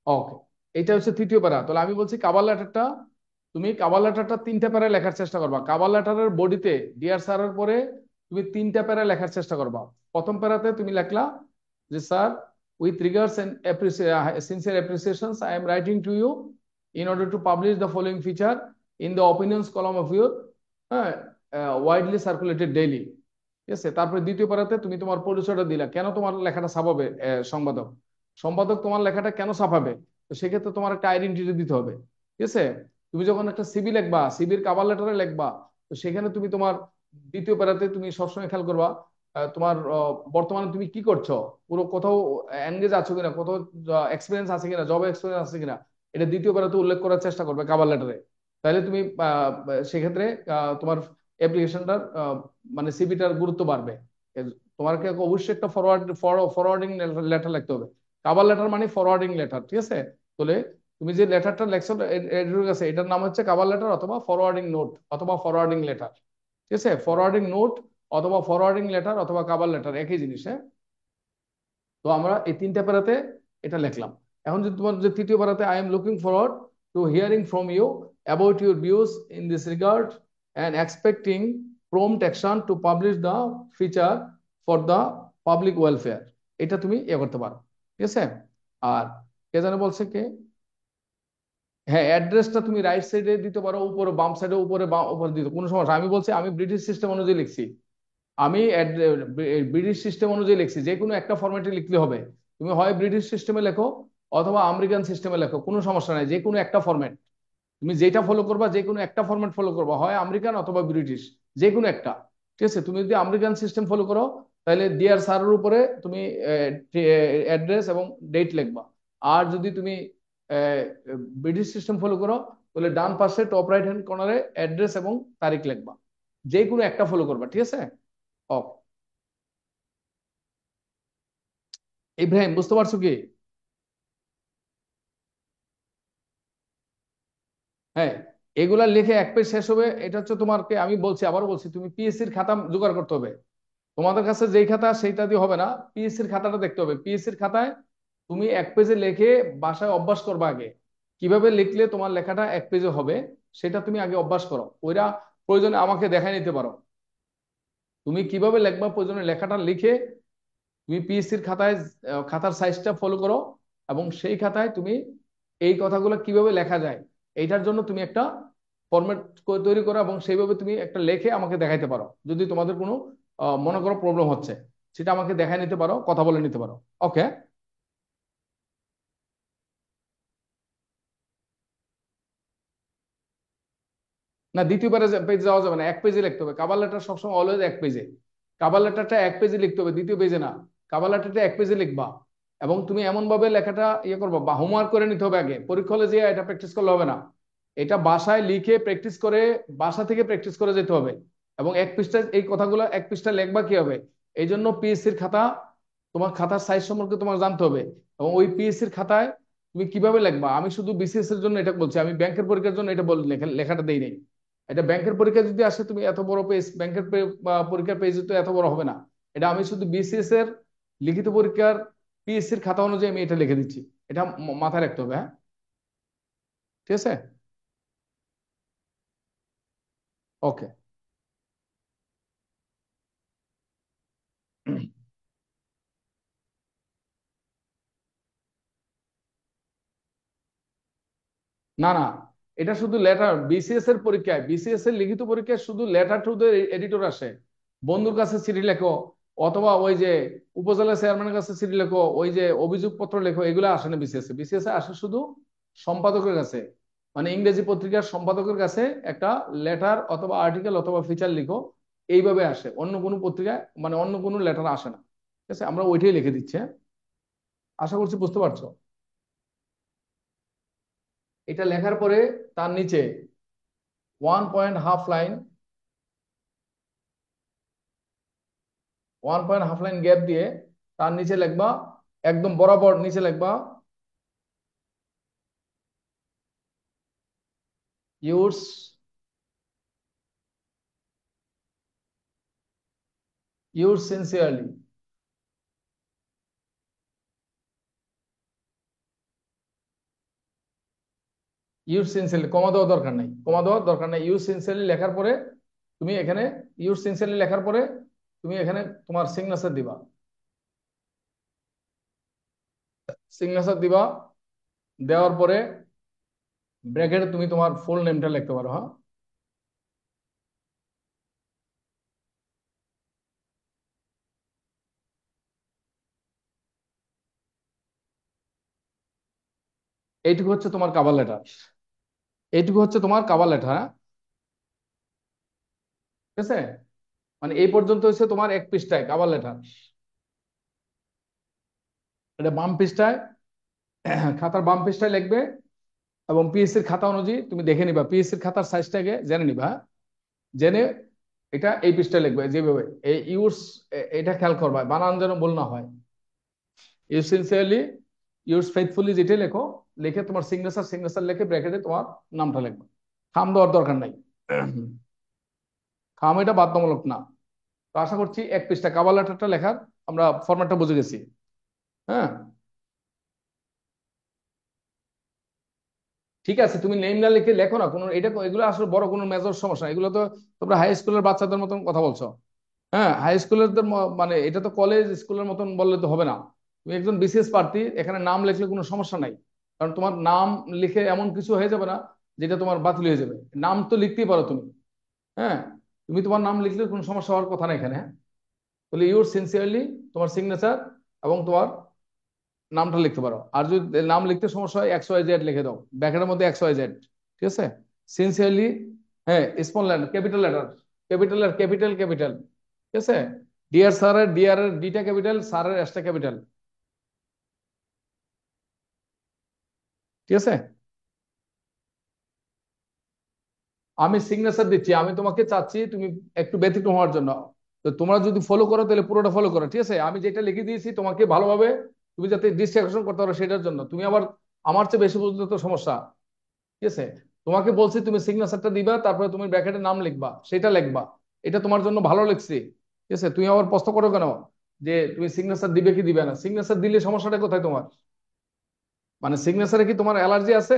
ওকে, এটা হচ্ছে তৃতীয় প্যারা। তাহলে আমি বলছি কাভার লেটারটা, তুমি কাভার লেটারটা 3টা প্যারায় লেখার চেষ্টা করবা। কাভার লেটারের বডিতে ডিয়ার স্যারের পরে তুমি 3টা প্যারায় লেখার চেষ্টা করবা। প্রথম প্যারাতে তুমি লেখলা যে sir, with regards and sincere appreciations I am writing to you in order to publish the following feature in the opinions column of your widely circulated daily. ঠিক আছে, তারপরে দ্বিতীয় পারাতে তুমি তোমার পরিচয়টা দিলা, কেন তোমার লেখাটা ছাপাবে সম্পাদক, সম্পাদক তোমার লেখাটা কেন ছাপাবে। তো সেক্ষেত্রে তোমার একটা আইডেন্টিটি দিতে হবে। ঠিক আছে, তুমি যখন একটা সিবি লিখবা, সিবির কাভার লেটারে লিখবা, তো সেখানে তুমি তোমার দ্বিতীয় পারাতে তুমি সবসময় খেয়াল করবা তোমার বর্তমানে তুমি কি করছো, পুরো কোথাও এনগেজ আছো কিনা, কোথাও এক্সপিরিয়েন্স আছে কিনা, জব এক্সপিরিয়েন্স আছে কিনা, এটা দ্বিতীয় পারাতে উল্লেখ করার চেষ্টা করবে কাভার লেটারে। তাহলে তুমি সেক্ষেত্রে তোমার অ্যাপ্লিকেশনটার মানে সিভিটার গুরুত্ব বাড়বে। তোমাকে অবশ্যই একটা ফরওয়ার্ডিং লেটার লিখতে হবে। কাভার লেটার মানে ফরওয়ার্ডিং লেটার, ঠিক আছে। তাহলে তুমি যে লেটারটা লেখছো এডিটর কাছে, এটার নাম হচ্ছে কাভার লেটার অথবা ফরওয়ার্ডিং নোট অথবা ফরওয়ার্ডিং লেটার। ঠিক আছে, ফরওয়ার্ডিং নোট অথবা ফরওয়ার্ডিং লেটার অথবা কাভার লেটার একই জিনিস, হ্যাঁ। তো আমরা এই 3টা প্যারাতে এটা লিখলাম। এখন যদি তোমার যে তৃতীয় প্যারাতে I am looking forward to hearing from you about your views in this regard and expecting prompt action to publish the feature for the public welfare, এটা তুমি করতে পারো। ঠিক আছে। আর কে জানে বলছে কে, হ্যাঁ, অ্যাড্রেসটা তুমি রাইট সাইডে দিতে পারো, উপরে বাম সাইডে, উপরে দিতে কোনো সমস্যা। আমি বলছি আমি ব্রিটিশ সিস্টেম অনুযায়ী লিখছি, আমি ব্রিটিশ সিস্টেম অনুযায়ী লিখছি, যে কোনো একটা ফরম্যাটে লিখলে হবে। তুমি হয় ব্রিটিশ সিস্টেমে লেখো অথবা আমেরিকান সিস্টেমে লেখো, কোনো সমস্যা নাই, যে কোনো একটা ফরম্যাট তুমি যেটা ফলো করবা, যে কোনো একটা ফরম্যাট ফলো করবা, হয় আমেরিকান অথবা ব্রিটিশ, যে কোনো একটা। ঠিক আছে, তুমি যদি আমেরিকান সিস্টেম ফলো করো তাহলে ডিয়ার স্যারের উপরে তুমি অ্যাড্রেস এবং ডেট লিখবা। আর যদি তুমি ব্রিটিশ সিস্টেম ফলো করো তাহলে ডান পাশে টপ রাইট হ্যান্ড কর্নারে অ্যাড্রেস এবং তারিখ লিখবা। যে কোনো একটা ফলো করবা, ঠিক আছে। ও, ইব্রাহিম বুঝতে পারছো কি? হ্যাঁ, এগুলা লিখে এক পেজ শেষ হবে। এটা হচ্ছে তোমাকে আমি বলছি, আবারও বলছি, তুমি পিএসসির খাতা জোগাড় করতে হবে। তোমাদের কাছে যেই খাতা সেইটা দিয়ে হবে না, পিএসসির খাতাটা দেখতে হবে। পিএসসির খাতায় তুমি এক পেজে লিখে বাসায় অভ্যাস করবা আগে, কিভাবে লিখলে তোমার লেখাটা এক পেজে হবে সেটা তুমি আগে অভ্যাস করো। ওইটা প্রয়োজনে আমাকে দেখাই নিতে পারো, তুমি কিভাবে লিখবা প্রয়োজনে লেখাটা লিখে তুমি পিএসসির খাতায় খাতার সাইজটা ফলো করো, এবং সেই খাতায় তুমি এই কথাগুলো কিভাবে লেখা যায় এইটার জন্য তুমি একটা ফরম্যাট তৈরি করো, এবং সেইভাবে তুমি একটা লেখে আমাকে দেখাইতে পারো। যদি তোমাদের কোনো মনে করো প্রবলেম হচ্ছে, সেটা আমাকে দেখাই নিতে পারো, কথা বলে নিতে পারো। ওকে, না দ্বিতীয় পেজ যাওয়া যাবে না, এক পেজে লিখতে হবে। কাভার লেটার সবসময় অলওয়েজ এক পেজে, কাভার লেটারটা এক পেজে লিখতে হবে, দ্বিতীয় পেজে না। কাভার লেটারটা এক পেজে লিখবা, এবং তুমি এমন ভাবে লেখাটা করবা বা হোমওয়ার্ক করে নিতে হবে। আগে পরীক্ষা হলে যে এটা প্র্যাকটিস করলে হবে না, এটা বাসায় লিখে প্র্যাকটিস করে, বাসা থেকে প্র্যাকটিস করে যেতে হবে। এবং এক পৃষ্ঠা এই কথাগুলো এক পৃষ্ঠা লেখবা কি হবে, এই জন্য পিএসসির খাতা, তোমার খাতার সাইজ সম্পর্কে তোমার জানতে হবে। এবং ওই পিএসসির খাতায় তুমি কিভাবে লিখবা, আমি শুধু বিসিএস এর জন্য এটা বলছি, আমি ব্যাংকের পরীক্ষার জন্য এটা লেখাটা দেই নাই। এটা ব্যাংকের পরীক্ষা যদি আসে, তুমি এত বড় পেজ, ব্যাংকের পরীক্ষার পেজ তো এত বড় হবে না। এটা আমি শুধু বিসিএস এর লিখিত পরীক্ষার পিএসসির খাতা অনুযায়ী আমি এটা লিখে দিচ্ছি। এটা মাথায় রাখতে হবে, হ্যাঁ। ঠিক আছে। ওকে, না না, এটা শুধু লেটার বিসিএস এর পরীক্ষায়, বিসিএস এর লিখিত পরীক্ষায় শুধু লেটার টু দ্য এডিটর আসে। বন্ধুর কাছে চিঠি লেখো, অথবা ওই যে উপজেলা চেয়ারম্যানের কাছে চিঠি লেখো, ওই যে অভিযোগ পত্র লেখো, এগুলো আসে না বিসিএস এ। বিসিএস এ আসে শুধু সম্পাদকের কাছে, মানে ইংরেজি পত্রিকার সম্পাদকের কাছে একটা লেটার অথবা আর্টিকেল অথবা ফিচার লিখো, এইভাবে আসে। অন্য কোনো পত্রিকায় মানে অন্য কোনো লেটার আসে না। ঠিক আছে, আমরা ওইটাই লিখে দিচ্ছি, হ্যাঁ? আশা করছি বুঝতে পারছো। এটা লেখার পরে তার নিচে 1.5 লাইন 1.5 লাইন গ্যাপ দিয়ে তার নিচে লিখবা, একদম বরাবর নিচে লিখবা yours yours sincerely. Your sincerely comma দেওয়ার দরকার নাই, কমা দেওয়ার দরকার নাই। ইউর সিনসিয়ারলি লেখার পরে তুমি এখানে, ইউর সিনসিয়ারলি লেখার পরে তুমি এখানে তোমার সিগনেচার দিবা, সিগনেচার দিবা। দেওয়ার পরে ব্র্যাকেটে তুমি তোমার ফুল নেমটা লিখতে পারো। হ্যাঁ, এইটুকু হচ্ছে তোমার কাভার লেটার, এইটুকু হচ্ছে তোমার কাভার লেটার। হ্যাঁ, ঠিক আছে, মানে এই পর্যন্ত হচ্ছে তোমার এক পৃষ্ঠায় কাভার লেটার। এটা বাম পৃষ্ঠায়, খাতার বাম পৃষ্ঠায় লিখবে এবং পিএসসির খাতা অনুযায়ী তুমি দেখে নিবা, পিএসসির খাতার সাইজটাকে জেনে নিবা। হ্যাঁ? জেনে এটা এই পৃষ্ঠায় লিখবে যেভাবে এই ইউজ, এটা খেয়াল করবা বানান যেন ভুল না হয়। ইউজ সিনসিয়ারলি, ইউজ ফেথফুলি যেটা লেখো, লিখে তোমার সিগনেচার, সিগনেচার লিখে ব্র্যাকেটে তোমার নামটা লিখবে। খাম দেওয়ার দরকার নাই, খাম এটা বাধ্যতামূলক না। তো আশা করছি এক পৃষ্ঠা কাভার লেটারটা লেখার আমরা ফরম্যাটটা বুঝে গেছি। হ্যাঁ, ঠিক আছে, তুমি নেম না লিখে লেখো না কোনো, এটা এগুলো আসলে বড় কোনো মেজর সমস্যা না। এগুলো তো তোমরা হাই স্কুলের বাচ্চাদের মতন কথা বলছো। হ্যাঁ, হাই স্কুলের মানে এটা তো কলেজ স্কুলের মতন বললে তো হবে না। তুমি একজন বিসিএস প্রার্থী, এখানে নাম লিখলে কোনো সমস্যা নাই। কারণ তোমার নাম লিখে এমন কিছু হয়ে যাবে না যেটা তোমার বাতিল হয়ে যাবে। নাম তো লিখতেই পারো তুমি। হ্যাঁ, তুমি তোমার নাম লিখলে কোনো সমস্যা হওয়ার কথা না এখানে। হ্যাঁ, তাহলে ইউর সিনসিয়ারলি, তোমার সিগনেচার এবং তোমার নামটা লিখতে পারো। আর যদি নাম লিখতে সমস্যা হয় এক্স ওয়াই জেড লিখে দাও, ব্র্যাকেটের মধ্যে এক্স ওয়াই জেড। ঠিক আছে, সিনসিয়ারলি। হ্যাঁ, small letter, capital letter, capital আর ক্যাপিটাল, ক্যাপিটাল। ঠিক আছে, ডিয়ার স্যারের, ডিয়ার এর ডিটা ক্যাপিটাল, স্যারের এসটা ক্যাপিটাল। ঠিক আছে, আমি সিগনেচার দিচ্ছি, আমি তোমাকে চাচ্ছি তুমি একটু ব্যতিক্রম হওয়ার জন্য। তো তোমরা যদি ফলো করো তাহলে পুরোটা ফলো করো। ঠিক আছে, আমি যেটা লিখে দিয়েছি তোমাকে ভালোভাবে, তুমি যাতে ডিস্ট্রাকশন করতে পারো সেটার জন্য। তুমি আবার আমার চেয়ে বেশি বুঝলে তো সমস্যা। ঠিক আছে, তোমাকে বলছি তুমি সিগনেচারটা দিবা, তারপরে তুমি ব্র্যাকেটে নাম লিখবা, সেটা লিখবা। এটা তোমার জন্য ভালো লিখছি। ঠিক আছে, তুমি আবার প্রশ্ন করো কেন যে তুমি সিগনেচার দিবে কি দিবে না? সিগনেচার দিলে সমস্যাটা কোথায় তোমার? মানে সিগনেচারে কি তোমার অ্যালার্জি আছে?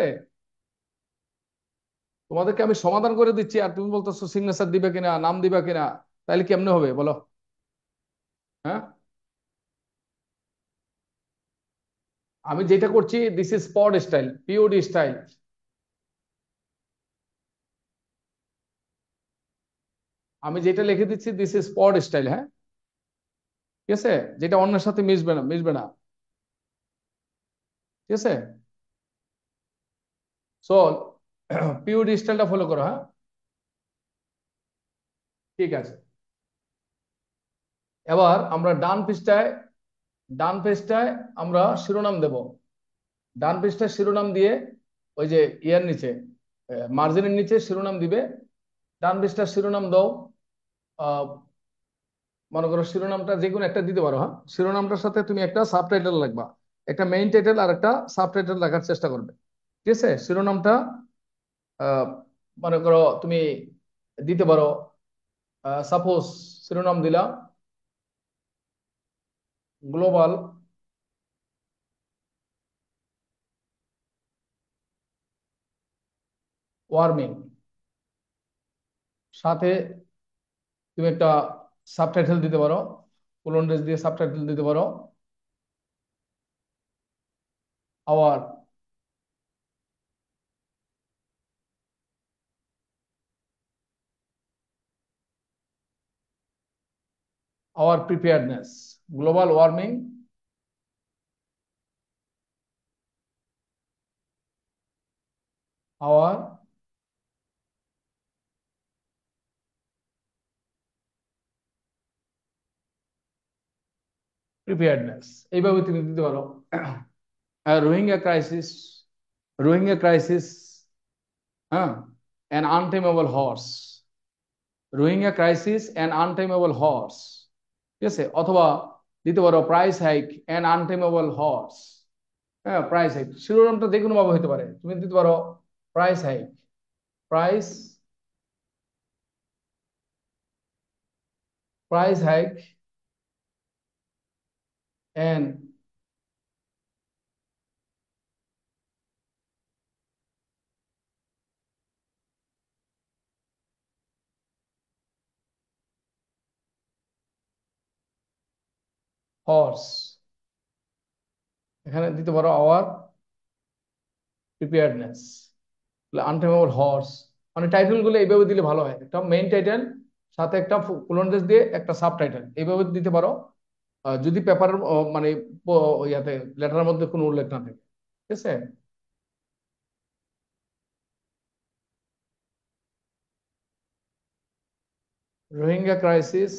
তোমাদেরকে আমি সমাধান করে দিচ্ছি আর তুমি বলতেছো সিগনেচার দিবে কিনা, নাম দিবা কিনা। তাহলে কেমনে হবে বলো? হ্যাঁ, আমি যেটা করছি this is pod style, POD style. আমি যেটা লিখে দিচ্ছি দিস ইজ পড স্টাইল। হ্যাঁ, ঠিক আছে, যেটা অন্যের সাথে মিশবে না, মিশবে না। ঠিক আছে, সো পিওডি স্টাইলটা ফলো করো। হ্যাঁ, ঠিক আছে। এবার আমরা ডান পৃষ্ঠায় আমরা শিরোনাম দেব। ডান পৃষ্ঠায় শিরোনাম দিয়ে ওই যে ইয়ার নিচে, মার্জিনের নিচে শিরোনাম দিবে। ডান পৃষ্ঠার শিরোনাম দাও। আহ, মনে করো শিরোনামটা যে কোনো একটা দিতে পারো। হ্যাঁ, শিরোনামটার সাথে তুমি একটা সাবটাইটেল লিখবা, একটা মেইন টাইটেল আর একটা সাবটাইটেল লেখার চেষ্টা করবে। ঠিক আছে, শিরোনামটা আহ, মনে করো তুমি দিতে পারো, সাপোজ শিরোনাম দিলা গ্লোবাল ওয়ার্মিং, সাথে তুমি একটা সাবটাইটেল দিতে পারো, কোলন্ডেস দিয়ে সাবটাইটেল দিতে পারো, our our preparedness, global warming, our preparedness, এইভাবে তুমি দিতে পারো। রোহিঙ্গা ক্রাইসিস, রোহিঙ্গা ক্রাইসিস, হ্যাঁ, an untameable horse, Rohingya crisis an untameable horse. ঠিক আছে, অথবা দিতে পারো price hike an untameable horse. হ্যাঁ, প্রাইস হাইক শিরোনামটা যে কোনো ভাবে হতে পারে, তুমি দিতে পারো price hike, price price hike an horse, এখানে দিতে পারো আওয়ার প্রিপেয়ারনেস, আনটেমেবল হর্স। মানে টাইটেল গুলো এইভাবে দিলে ভালো হয়, একটা মেইন টাইটেল সাথে একটা কুলন্ডেস দিয়ে একটা সাব টাইটেল এইভাবে দিতে পারো। যদি পেপারের মানে ইয়াতে লেটারের মধ্যে কোনো উল্লেখ না থাকে, ঠিক আছে। রোহিঙ্গা ক্রাইসিস,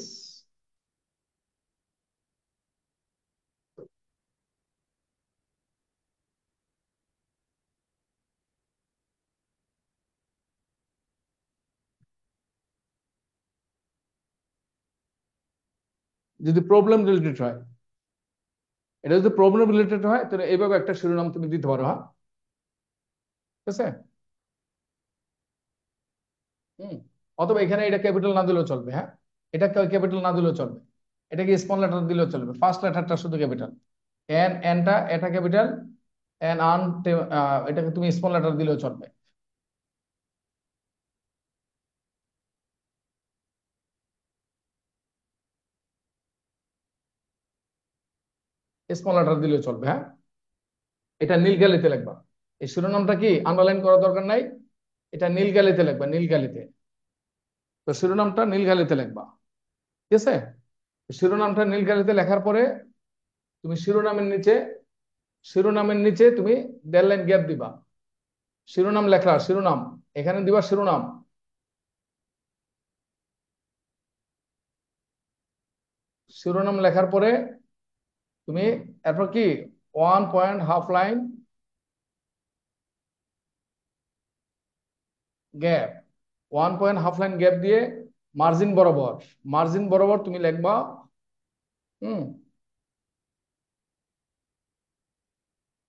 যদি প্রবলেম রিলেটেড হয়, এটা যদি প্রবলেম রিলেটেড হয় তাহলে এইভাবে একটা শিরোনাম তুমি দিতে পারো। হ্যাঁ, ঠিক আছে। হুম, অথবা এখানে এটা ক্যাপিটাল না দিলেও চলবে। হ্যাঁ, এটা ক্যাপিটাল না দিলেও চলবে, এটাকে স্মল লেটার দিলেও চলবে, ফার্স্ট লেটারটা শুধু ক্যাপিটাল, এনটা এটা ক্যাপিটাল, এন আন এটাকে তুমি স্মল লেটার দিলেও চলবে। স্মল লেটার দিলেও চলবে। হ্যাঁ, এটা নীল গালিতে লিখবা। এই শিরোনামটা কি আন্ডারলাইন করার দরকার নাই, এটা নীল গালিতে লিখবা, নীল গালিতে। তো শিরোনামটা নীল গালিতে লিখবা, ঠিক আছে। শিরোনামটা নীল গালিতে লেখার পরে তুমি শিরোনামের নিচে তুমি 1.5 লাইন গ্যাপ দিবা। শিরোনাম লেখা, শিরোনাম এখানে দিবা, শিরোনাম শিরোনাম লেখার পরে তুমি এরপর কি 1.5 লাইন গ্যাপ, 1.5 লাইন গ্যাপ দিয়ে মার্জিন বরাবর তুমি লিখবা। হুম,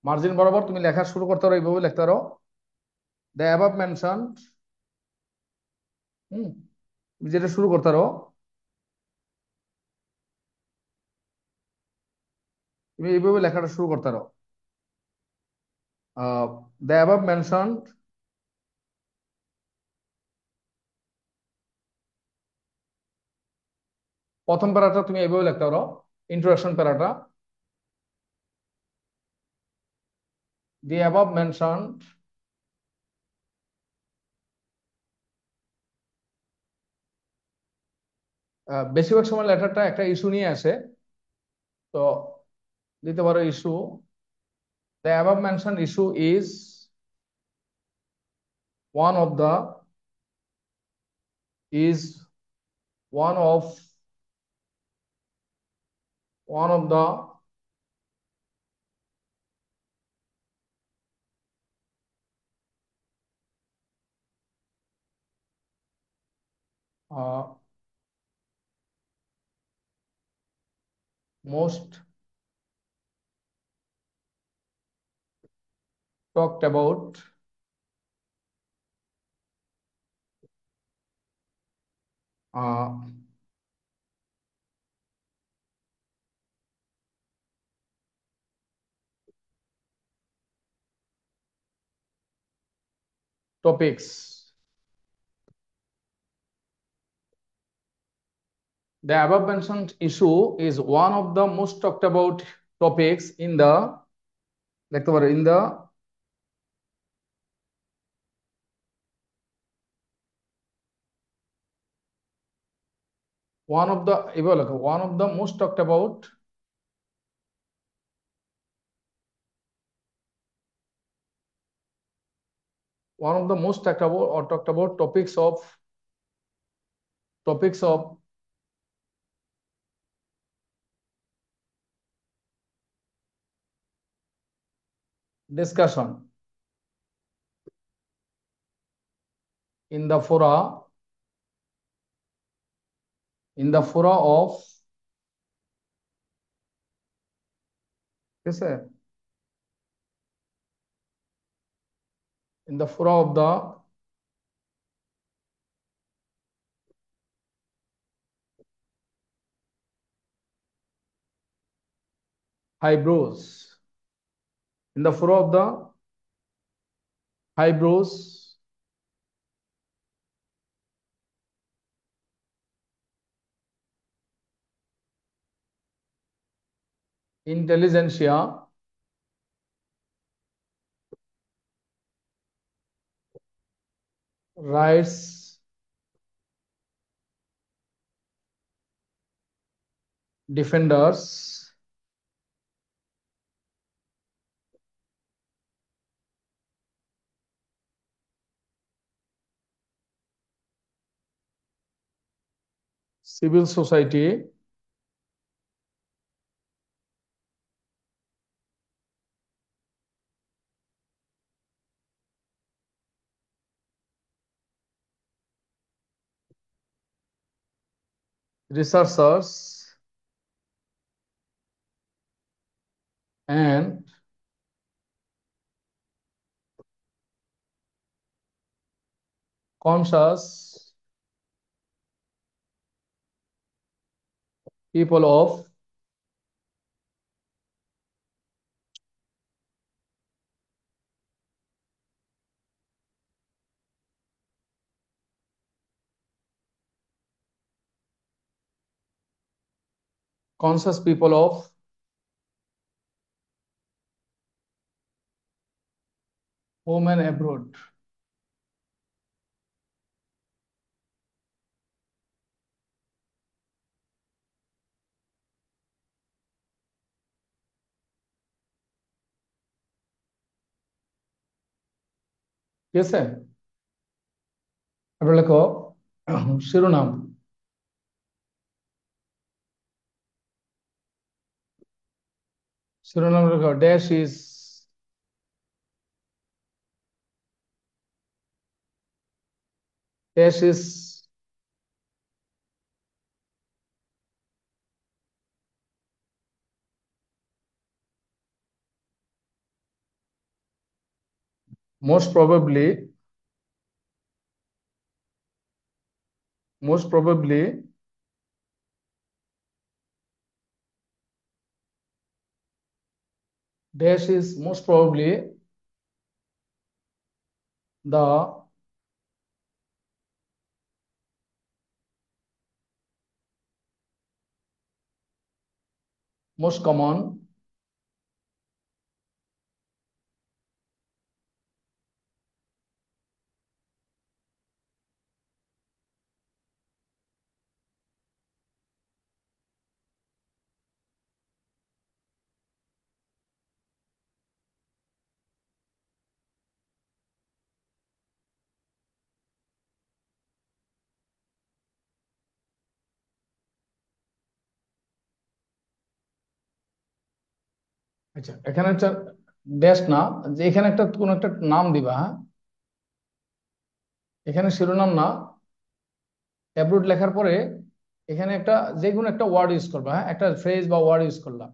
মার্জিন বরাবর তুমি লেখা শুরু করতে পারো, এইভাবে লিখতে পারো, দ্য অ্যাবাভ মেনশন। হুম, তুমি যেটা শুরু করতে পারো, তুমি এইভাবে লেখাটা শুরু করতে পারো, দ্য অ্যাবাভ মেনশন। প্রথম প্যারাটা তুমি এইভাবে লিখতে পারো, ইন্ট্রোডাকশন প্যারাটা, দি অ্যাবাভ মেনশন। বেশিরভাগ সময় লেটারটা একটা ইস্যু নিয়ে আসে, তো দিতে পারো issue, the above mention issue is one of the is one of one of the most talked about uh, topics. The above mentioned issue is one of the most talked about topics in the দেখতে পারো in the one of the এবার লেখো one of the most talked about one of the most talked about topics of discussion in the fora of ঠিক আছে? In the furrow of the eyebrows. In the furrow of the eyebrows, intelligentsia writes defenders civil society researchers and conscious people of conscious people of home and abroad. ঠিক আছে? এবার লেখো শিরোনাম। শিরোনাম লেখো dash is most probably most probably dash is most probably the most common আচ্ছা এখানে একটা ড্যাশ না, যে এখানে একটা কোন একটা নাম দিবা, হ্যাঁ? এখানে শিরোনাম না, অ্যাব্রোড লেখার পরে এখানে একটা যে কোনো একটা ওয়ার্ড ইউজ করবা, হ্যাঁ? একটা ফ্রেজ বা ওয়ার্ড ইউজ করলা,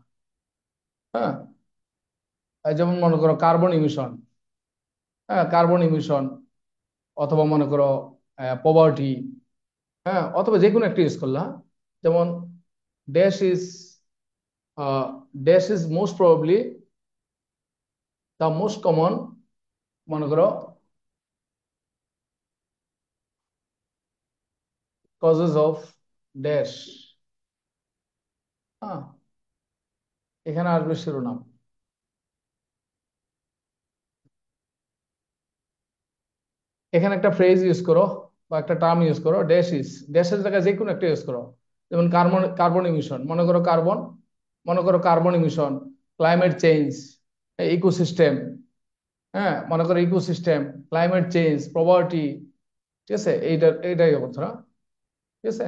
হ্যাঁ? যেমন মনে করো কার্বন ইমিশন, হ্যাঁ, কার্বন ইমিশন, অথবা মনে করো পভার্টি, হ্যাঁ, অথবা যে কোনো একটা ইউজ করলা, হ্যাঁ? যেমন dash is dash is most probably the most common, মনে করো কজেস অফ ড্যাশ, হ্যাঁ, এখানে আসবে শিরোনাম। এখানে একটা ফ্রেজ ইউজ করো বা একটা টার্ম ইউজ করো, ড্যাশের জায়গায় যে কোনো একটা ইউজ করো। যেমন কার্বন কার্বন ইমিশন, মনে করো carbon emission, climate change, ecosystem, হ্যাঁ, মনে করো ইকোসিস্টেম, ক্লাইমেট চেঞ্জ, প্রপার্টি, ঠিক আছে? এইটাই অর্থ না, ঠিক আছে?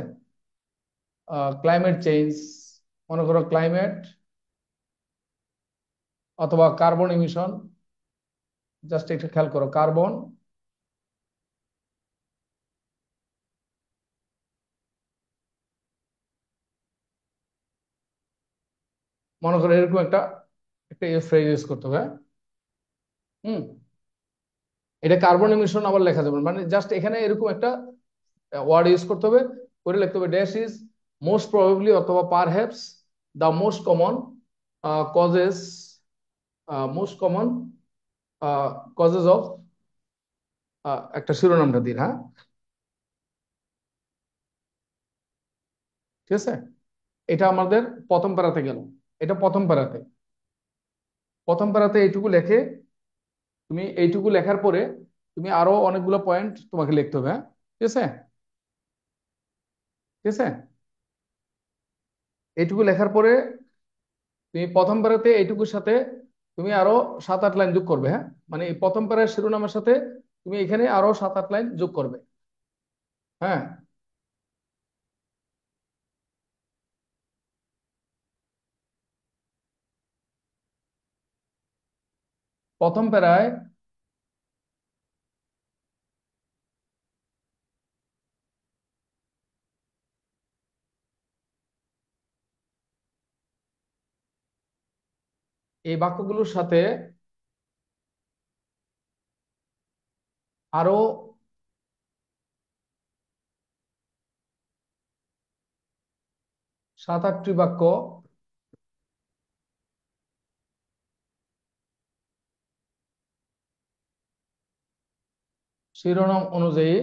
ক্লাইমেট চেঞ্জ, মনে করো ক্লাইমেট, অথবা কার্বন ইমিশন, জাস্ট একটু খেয়াল করো কার্বন, মনে করো এরকম একটা একটা ফ্রেজ ইউজ করতে হবে। হুম। এটা কার্বন এমিশন আবার লেখা যাবে না। মানে জাস্ট এখানে এরকম একটা ওয়ার্ড ইউজ করতে হবে, করে লিখতে হবে ড্যাশ ইজ মোস্ট প্রবাবলি অথবা perhaps the most common causes, most common causes of, একটা শিরোনামটা দিন, হ্যাঁ, ঠিক আছে। এটা আমাদের প্রথম প্যারাতে গেল। এটা প্রথম প্যারাতে, প্রথম প্যারাতে এইটুকু লেখে, তুমি এইটুকু লেখার পরে তুমি আরো অনেকগুলো পয়েন্ট তোমাকে লিখতে হবে, হ্যাঁ, ঠিক আছে, ঠিক আছে। এইটুকু লেখার পরে তুমি প্রথম প্যারাতে এইটুকুর সাথে তুমি আরো 7-8 লাইন যোগ করবে, হ্যাঁ, মানে এই প্রথম প্যারার শিরোনামের সাথে তুমি এখানে আরো 7-8 লাইন যোগ করবে, হ্যাঁ। প্রথম প্যারায় এই বাক্যগুলোর সাথে আরো 7-8টি বাক্য শিরোনাম অনুযায়ী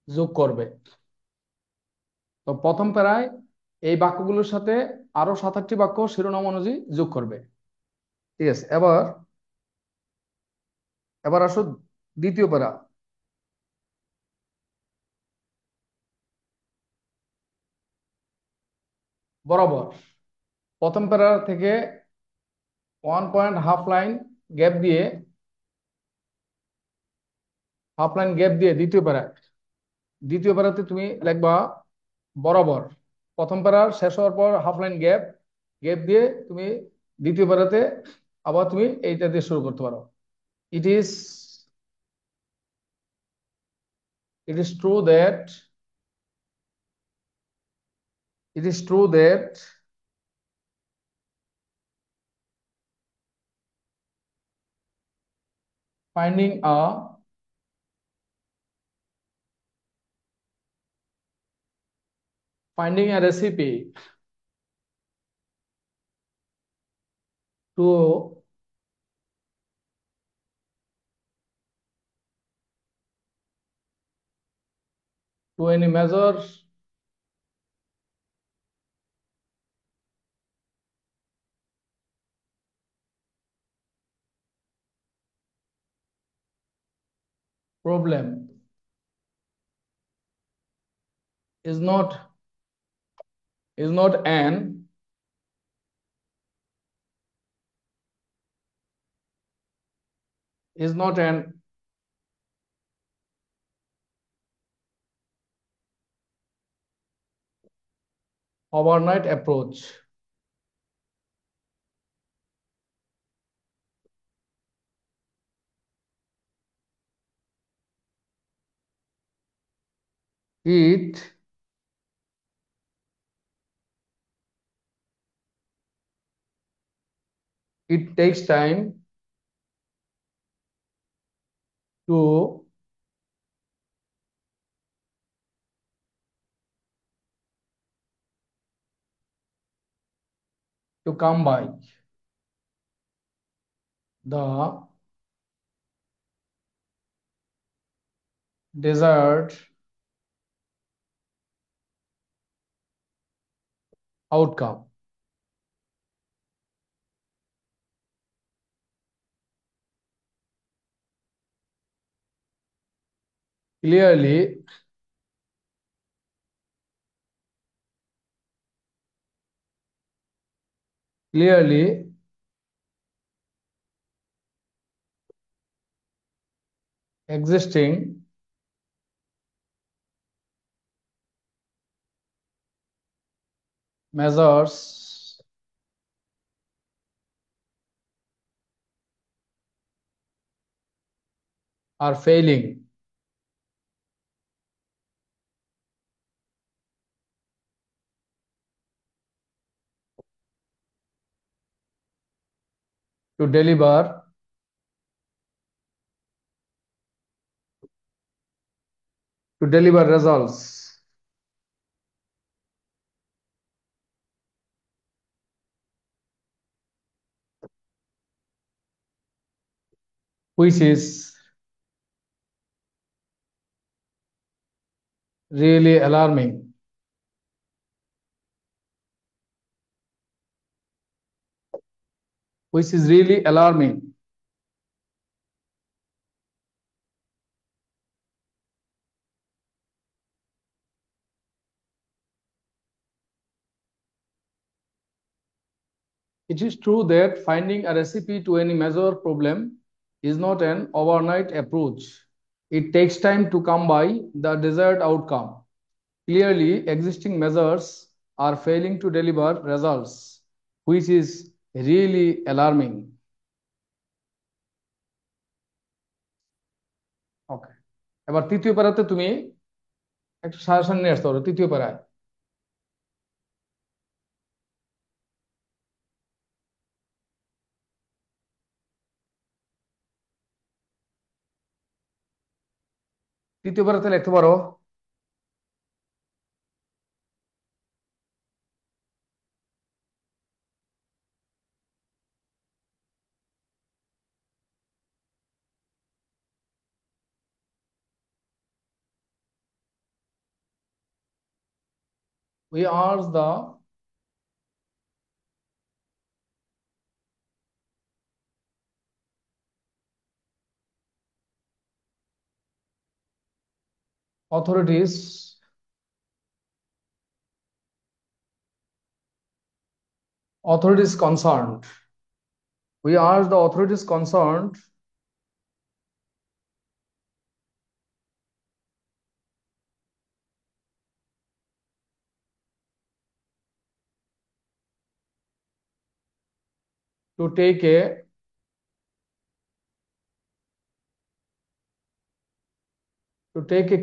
যোগ করবে। তো প্রথম প্যারায় এই বাক্যগুলোর সাথে আরো 7-8টি বাক্য শিরোনাম অনুযায়ী যোগ করবে, ঠিক আছে। এবার এবার আসো দ্বিতীয় প্যারা, বরাবর প্রথম প্যারা থেকে 1.5 লাইন গ্যাপ দিয়ে, হাফ লাইন গ্যাপ দিয়ে দ্বিতীয় প্যারা, দ্বিতীয় প্যারাতে তুমি লিখবা বরাবর। প্রথম প্যারা শেষ হওয়ার পর হাফ লাইন গ্যাপ, গ্যাপ দিয়ে তুমি দ্বিতীয় প্যারাতে আবার তুমি এইটা দিয়ে শুরু করতে পারো। It is it is true that it is true that finding a finding a recipe to any major problem is not is not an is not an overnight approach. It it takes time to come by the desired outcome. Clearly, clearly existing measures are failing to deliver results. Which is really alarming. Which is really alarming. It is true that finding a recipe to any major problem is not an overnight approach. It takes time to come by the desired outcome. Clearly, existing measures are failing to deliver results, which is really alarming. ওকে, এবার তৃতীয় প্যারাতে তুমি একটু suggestion নিয়ে আসতে পারো। তৃতীয় প্যারায় তৃতীয় প্যারাতে লিখতে পারো, we urge the authorities concerned. We urge the authorities concerned to take a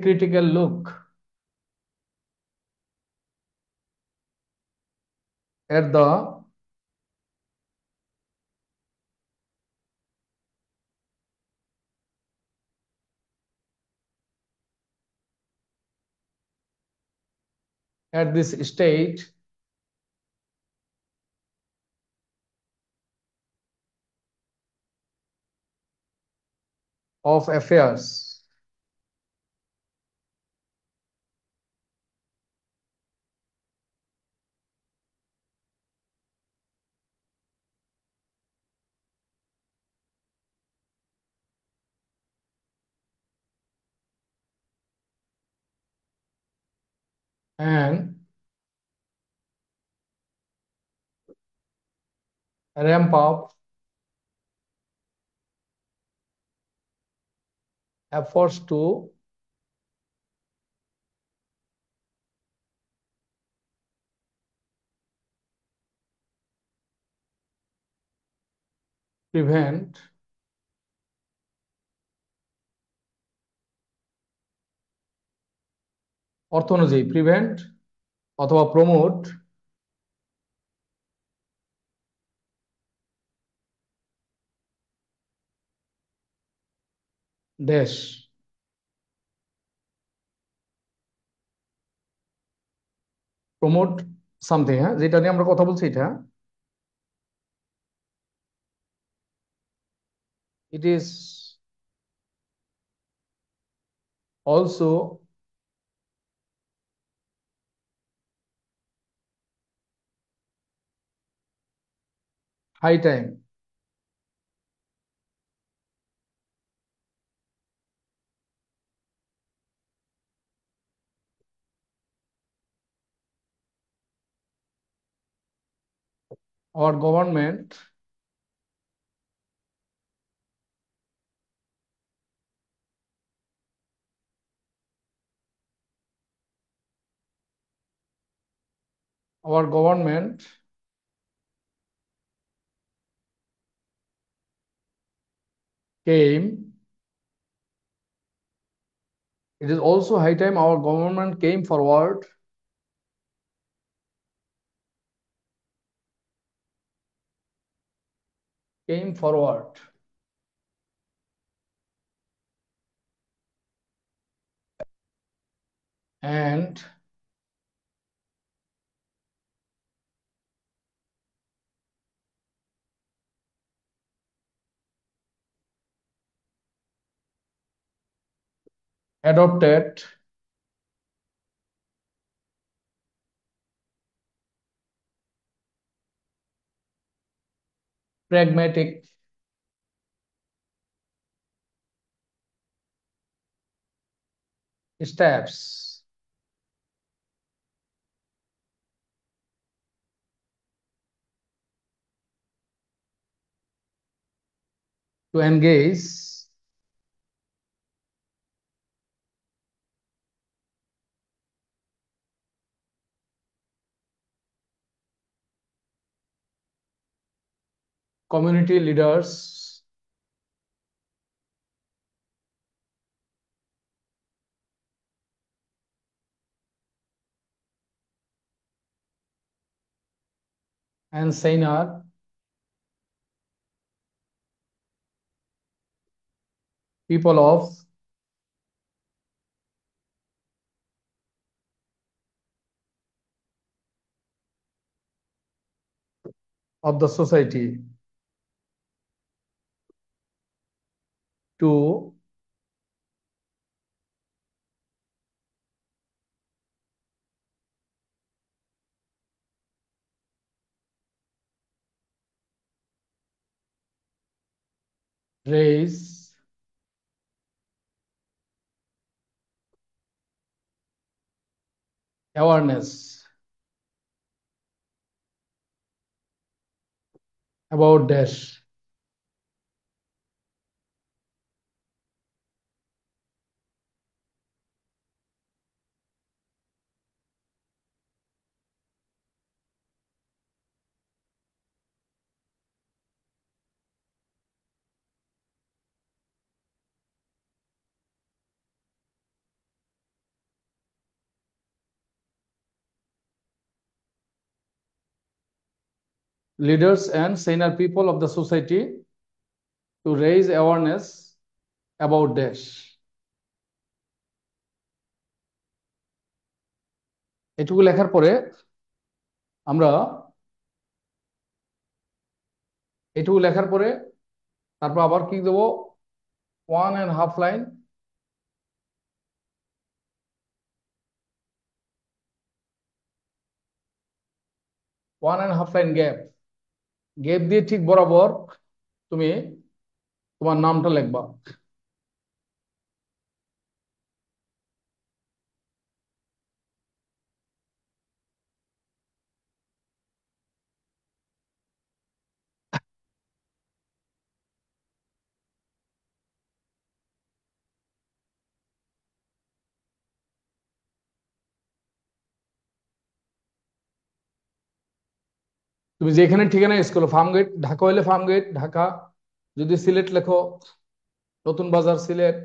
critical look at the at this state of affairs. And ramp up efforts to prevent অর্থ অনুযায়ী প্রিভেন্ট অথবা প্রমোট ড্যাশ প্রমোট সামথিং, হ্যাঁ, যেটা নিয়ে আমরা কথা বলছি এটা it is also high time our government our government came It is also high time our government came forward and adopted pragmatic steps to engage community leaders and senior people of the society to raise awareness about this. Leaders and senior people of the society to raise awareness about this. এটুকু লেখার পরে আমরা এটুকু লেখার পরে তারপর আবার কি দেবো 1.5 লাইন গ্যাপ দিয়ে ঠিক বরাবর তুমি তোমার নামটা লিখবা। তুমি যেখানে ঠিকানা ইউজ করো, ফার্মগেট ঢাকা হইলে ফার্মগেট ঢাকা, যদি সিলেট লেখো নতুন বাজার সিলেট,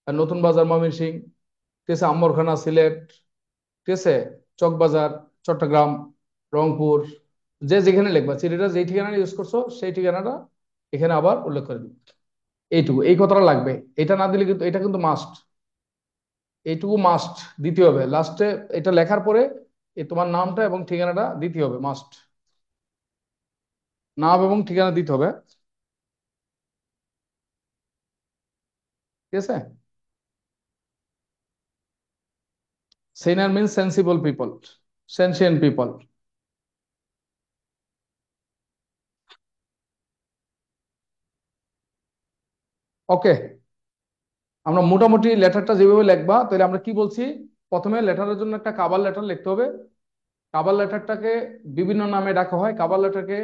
আর নতুন বাজার ময়মনসিংহ, ঠিক আছে, আম্বরখানা সিলেট, ঠিক আছে, চকবাজার চট্টগ্রাম, রংপুর, যে যেখানে লিখবা চিঠিটা যেই ঠিকানা ইউজ করছো সেই ঠিকানাটা এখানে আবার উল্লেখ করে দিবে। এইটুকু, এই কথাটা লাগবে। এটা না দিলে কিন্তু, এটা কিন্তু মাস্ট, এইটুকু মাস্ট দিতে হবে লাস্টে। এটা লেখার পরে তোমার নামটা এবং ঠিকানাটা দিতে হবে, মাস্ট নাম এবং ঠিকানা দিতে হবে, ঠিক আছে। Senior means sensible people, sentient people. ওকে, আমরা মোটামুটি লেটারটা যেভাবে লিখবা, তাহলে আমরা কি বলছি, প্রথমে লেটারের জন্য একটা কাভার লেটার লিখতে হবে। কাভার লেটারটাকে বিভিন্ন নামে ডাকা হয়। কাভার লেটারকে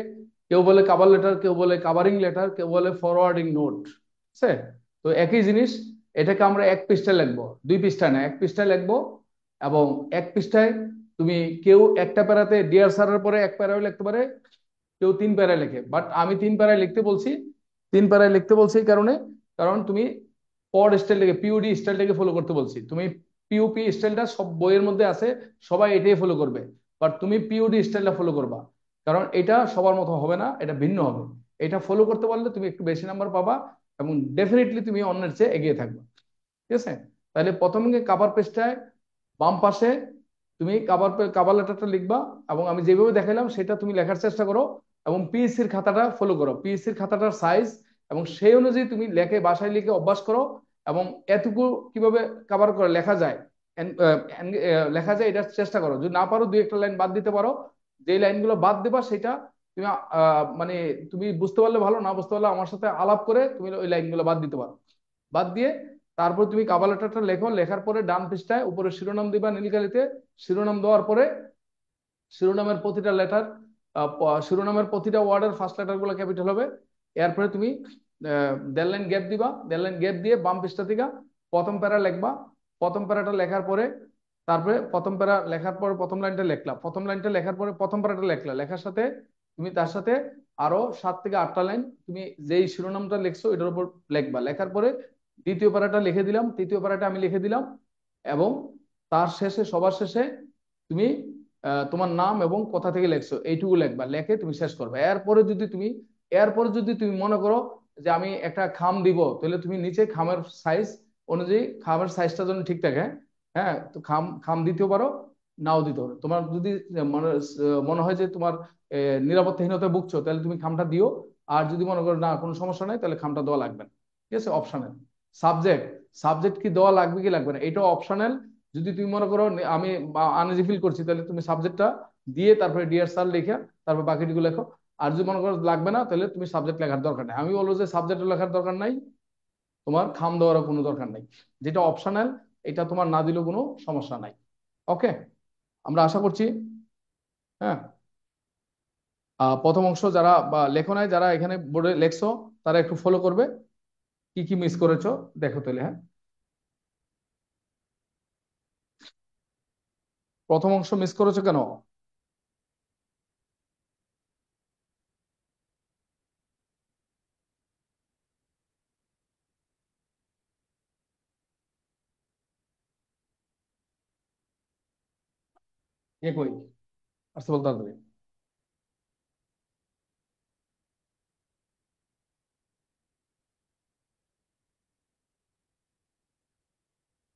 কেউ বলে কাভার লেটার, কেউ বলে কাভারিং লেটার, কেউ বলে ফরওয়ার্ডিং নোট, ঠিক আছে। তো একই জিনিস, এটাকে আমরা এক পৃষ্ঠায় লিখবো, 2 পৃষ্ঠায় না, এক পৃষ্ঠায় লিখবো। এবং এক পৃষ্ঠায় তুমি, কেউ একটা প্যারাতে ডিয়ার স্যারের পরে এক প্যারাও লিখতে পারে, কেউ 3 প্যারায় লেখে, বাট আমি 3 প্যারায় লিখতে বলছি। 3 প্যারায় লিখতে বলছি এই কারণে, কারণ তুমি পড স্টাইলটাকে, পিওডি স্টাইলটাকে ফলো করতে বলছি। তুমি পিওপি স্টাইলটা সব বইয়ের মধ্যে আছে, সবাই এটাই ফলো করবে, বাট তুমি পিওডি স্টাইলটা ফলো করবা, কারণ এটা সবার মতো হবে না, এটা ভিন্ন হবে। এটা ফলো করতে পারলে তুমি একটু বেশি নাম্বার পাবা এবং ডেফিনেটলি তুমি অন্যের চেয়ে এগিয়ে থাকবে। ঠিক আছে? তাহলে প্রথমে কাভার পেজটায় বাম পাশে তুমি কাভার লেটারটা লিখবা, এবং আমি যেভাবে দেখালাম সেটা তুমি লেখার চেষ্টা করো, এবং পিএসসির খাতাটা ফলো করো, পিএসসির খাতাটার সাইজ এবং সেই অনুযায়ী তুমি লেখে বাসায় লিখে অভ্যাস করো। এবং এতটুকু কিভাবে কাভার করে লেখা যায়, লেখা যায় এটার চেষ্টা করো। যদি না পারো দুই একটা লাইন বাদ দিতে পারো, যে লাইনগুলো বাদ দেবা সেটা তুমি মানে তুমি বুঝতে পারলে ভালো, না বুঝতে পারলে আমার সাথে আলাপ করে তুমি ওই লাইনগুলো বাদ দিতে পারো। বাদ দিয়ে তারপর তুমি কাভার লেটারটা লেখো, লেখার পরে ডান পৃষ্ঠায় উপরে শিরোনাম দিবা নীলকালিতে। শিরোনাম দেওয়ার পরে শিরোনামের প্রতিটা লেটার, শিরোনামের প্রতিটা ওয়ার্ডের ফার্স্ট লেটার গুলো ক্যাপিটাল হবে। এরপরে তুমি 1.5 লাইন গ্যাপ দিবা, 1.5 লাইন গ্যাপ দিয়ে বাম পৃষ্ঠা থেকে প্রথম প্যারা লিখবা। প্রথম প্যারাটা লেখার পরে তারপরে প্রথম প্যারা লেখার পর প্রথম লাইনটা লিখলা, প্রথম লাইনটা লেখার পরে প্রথম প্যারাটা লেখলা, লেখার সাথে তুমি তার সাথে আরো 7 থেকে 8টা লাইন তুমি যেই শিরোনামটা লিখছো এটার উপর লিখবা। লেখার পরে দ্বিতীয় প্যারাটা লিখে দিলাম, তৃতীয় প্যারাটা আমি লিখে দিলাম, এবং তার শেষে সবার শেষে তুমি তোমার নাম এবং কোথা থেকে লেখছো এইটুকু লিখবা, লেখে তুমি শেষ করবে। এরপরে যদি তুমি মনে করো যে আমি একটা খাম দিব, তাহলে তুমি নিচে খামের সাইজ অনুযায়ী খামের সাইজটা যেন ঠিক থাকে, হ্যাঁ, তো খাম খাম দিতেও পারো, নাও দিতে পারো। তোমার যদি মনে মনে হয় যে তোমার নিরাপত্তাহীনতায় ভুগছো, তাহলে তুমি খামটা দিও। আর যদি মনে করো না কোনো সমস্যা নাই, তাহলে খামটা দেওয়া লাগবে না। ঠিক আছে? অপশনাল। সাবজেক্ট, সাবজেক্ট কি দেওয়া লাগবে কি লাগবে না এটা অপশনাল। যদি তুমি মনে করো আমি আনইজি ফিল করছি, তাহলে তুমি সাবজেক্টটা দিয়ে তারপরে ডিয়ার স্যার লিখে তারপর বাকিটুকু লেখো। আর যদি মনে করো লাগবে না, তাহলে তুমি সাবজেক্ট লেখার দরকার নেই। আমি বলবো যে সাবজেক্ট লেখার দরকার নাই, তোমার খাম দেওয়ারও কোনো দরকার নাই। যেটা অপশনাল এটা তোমার না দিলেও কোনো সমস্যা নাই। ওকে, আমরা আশা করছি, হ্যাঁ, প্রথম অংশ যারা বা লেখো নাই, যারা এখানে বোর্ডে লেখছো তারা একটু ফলো করবে। কি কি মিস করেছো দেখো তাহলে। হ্যাঁ, প্রথম অংশ মিস করেছো কেন? কে কই আসতে বলতে হবে।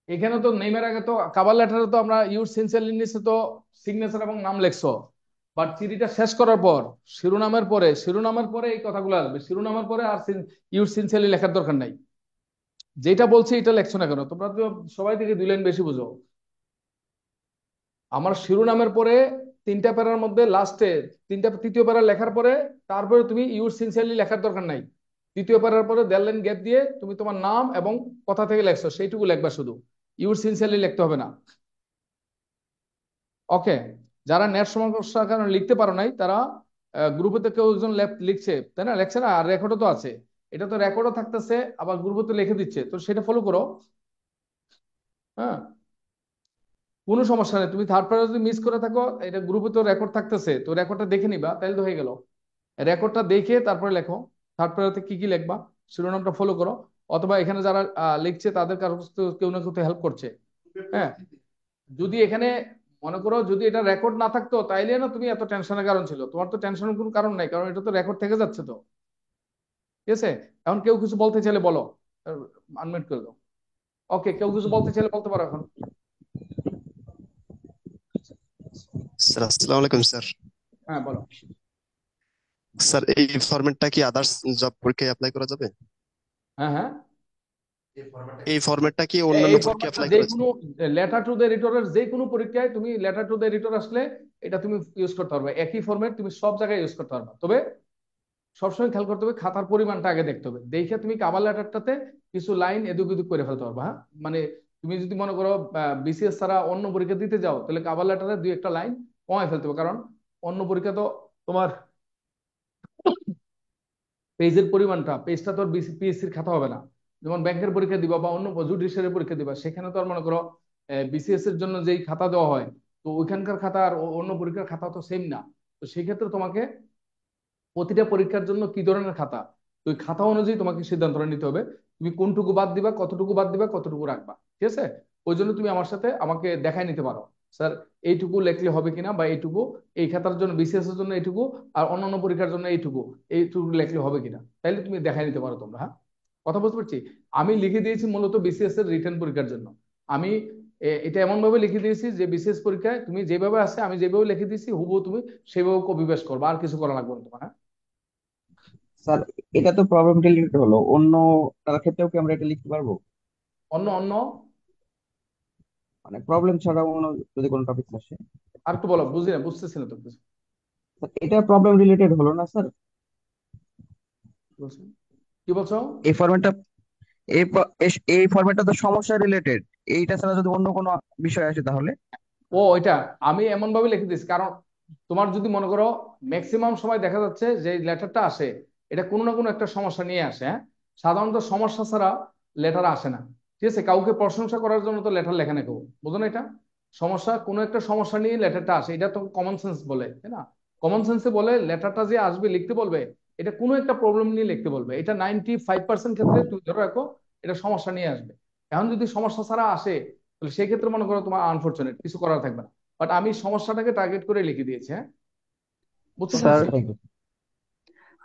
এখানে তো নেইমার আগে তো কাভার লেটারে তো আমরা ইউর সিনসিয়ারলি নিচে তো সিগনেচার এবং নাম লেখছো, বাট চিঠিটা শেষ করার পর শিরোনামের পরে এই কথাগুলো আসবে, শিরোনামের পরে আর ইউর সিনসিয়ারলি লেখার দরকার নাই। যেটা বলছে এটা লেখছো না কেন? তোমরা তো সবাই থেকে 2 লাইন বেশি বুঝো। আমার শিরোনামের পরে 3টা প্যারার মধ্যে লাস্টে তৃতীয় প্যারা লেখার পরে তারপরে তুমি ইউর সিনসিয়ারলি লেখার দরকার নাই। তৃতীয় প্যারার পরে 1.5 লাইন গ্যাপ দিয়ে তুমি তোমার নাম এবং কথা থেকে লেখছো সেইটুকু লেখবা শুধু, ইউর সিনসিয়ারলি লিখতে হবে না। ওকে, যারা নেট সমস্যার কারণে লিখতে পারো নাই তারা গ্রুপে তো কেউ একজন লিখছে, তাই না? লেখছে না? আর রেকর্ডও তো আছে, এটা তো রেকর্ডও থাকতেছে, আবার গ্রুপে তো লিখে দিচ্ছে, তো সেটা ফলো করো। হ্যাঁ, কোনো সমস্যা নেই। তুমি থার্ড প্যারা যদি মিস করে থাকো, এটা গ্রুপে তো রেকর্ড থাকতেছে, তো রেকর্ডটা দেখে নিবা, তাহলে তো হয়ে গেল। রেকর্ডটা দেখে তারপরে লেখো থার্ড প্যারাতে কি কি লিখবা, শিরোনামটা ফলো করো। অথবা এখানে যারা লিখছে তাদের কারো কাছ থেকে কেউ না কেউ হেল্প করছে। হ্যাঁ, যদি এখানে মনে করো যদি এটা রেকর্ড না থাকতো তাইলে না তুমি এত টেনশনের কারণ ছিল, তোমার তো টেনশনের কোনো কারণ নাই, কারণ এটা তো রেকর্ড থেকে যাচ্ছে তো। ঠিক আছে? এখন কেউ কিছু বলতে চাইলে বলো, আনমিউট করে দাও। ওকে, কেউ কিছু বলতে চাইলে বলতে পারো এখন।
স্যার আসসালামু আলাইকুম স্যার।
হ্যাঁ, বলো।
স্যার এই ফরম্যাটটা কি আদার্স জব পরীক্ষায় অ্যাপ্লাই করা যাবে?
হ্যাঁ, হ্যাঁ,
এই ফরম্যাটটা কি অন্যান্য
এই
পরীক্ষায়
ফরম্যাটটা
অ্যাপ্লাই
যে
করা
কোনো
যাবে?
লেটার টু দ্য এডিটরের যে কোনো পরীক্ষায় তুমি লেটার টু দ্য এডিটর আসলে এটা তুমি ইউজ করতে পারবে, একই ফরম্যাট তুমি সব জায়গায় ইউজ করতে পারবে। তবে সবসময় খেয়াল করতে হবে খাতার পরিমাণটা আগে দেখতে হবে, দেখে তুমি কাভার লেটারটাতে কিছু লাইন এদিক ওদিক করে ফেলতে পারবে। হ্যাঁ, মানে তুমি যদি মনে করো বিসিএস ছাড়া অন্য পরীক্ষা দিতে যাও, তাহলে কাভার লেটারে 2 একটা লাইন কমায় ফেলতে হবে, কারণ অন্য পরীক্ষা তো তোমার পেজের পরিমাণটা, পেজটা তো পিএসসির খাতা হবে না। যেমন ব্যাংকের পরীক্ষা দিবা বা অন্য জুডিশিয়ারি পরীক্ষা দিবা, সেখানে তো আর মনে করো বিসিএস এর জন্য যেই খাতা দেওয়া হয়, তো ওইখানকার খাতা আর অন্য পরীক্ষার খাতা তো সেম না। তো সেই ক্ষেত্রে তোমাকে প্রতিটা পরীক্ষার জন্য কি ধরনের খাতা, তো ওই খাতা অনুযায়ী তোমাকে সিদ্ধান্তটা নিতে হবে। তুমি কোনটুকু বাদ দিবা, কতটুকু বাদ দিবা, কতটুকু রাখবা। ঠিক আছে? ওই জন্য তুমি আমার সাথে আমাকে দেখাই নিতে পারো, স্যার এইটুকু লেখলে হবে কিনা, বা এইটুকু এই খাতার জন্য, বিসিএস এর জন্য এইটুকু, আর অন্যান্য পরীক্ষার জন্য এইটুকু, এইটুকু লেখলে হবে কিনা, তাইলে তুমি দেখাই নিতে পারো তোমরা। হ্যাঁ, কথা বুঝতে পারছি। আমি লিখে দিয়েছি মূলত বিসিএস এর রিটেন পরীক্ষার জন্য। আমি এটা এমন ভাবে লিখে দিয়েছি যে বিসিএস পরীক্ষায় তুমি যেভাবে আছে, আমি যেভাবে লিখে দিয়েছি হুবহু তুমি সেভাবে কপি পেস্ট করবা, আর কিছু করা লাগবে না তোমার। হ্যাঁ,
স্যার, এটা তো প্রবলেম রিলেটেড হলো, অন্য তার ক্ষেত্রেও কি আমরা এটা লিখতে পারবো?
অন্য অন্য
মানে প্রবলেম ছাড়াও অন্য যদি কোনো টপিক আসে।
আর একটু বলো, বুঝি না, বুঝতেছি না তো কিছু।
স্যার, এটা প্রবলেম রিলেটেড হলো না স্যার?
কি বলছো? কি বলছো?
এই ফরম্যাটটা, এই ফরম্যাটটা তো সমস্যা রিলেটেড। এইটা ছাড়া যদি অন্য কোনো বিষয় আসে তাহলে?
ও, এটা আমি এমন ভাবে লিখে দিচ্ছি, কারণ তোমার যদি মনে করো ম্যাক্সিমাম সময় দেখা যাচ্ছে যে লেটারটা আসে, এটা কোনো না কোনো একটা সমস্যা নিয়ে আসে। হ্যাঁ, সাধারণত সমস্যা ছাড়া লেটার আসে না। ঠিক আছে? কাউকে প্রশংসা করার জন্য তো লেটার লেখে না কেউ, বুঝো না এটা? সমস্যা, কোনো একটা সমস্যা নিয়ে লেটারটা আসে, এটা তো কমন সেন্স বলে, তাই না? কমন সেন্সে বলে লেটারটা যে আসবে লিখতে বলবে, এটা কোনো একটা প্রবলেম নিয়ে লিখতে বলবে। এটা 95% ক্ষেত্রে তুমি ধরে রাখো এটা সমস্যা নিয়ে আসবে। এখন যদি সমস্যা ছাড়া আসে, তাহলে সেই ক্ষেত্রে মনে করো তোমার আনফরচুনেট, কিছু করার থাকবে না। বাট আমি সমস্যাটাকে টার্গেট করে লিখে দিয়েছি। হ্যাঁ, বুঝতে
স্যার
পারছি।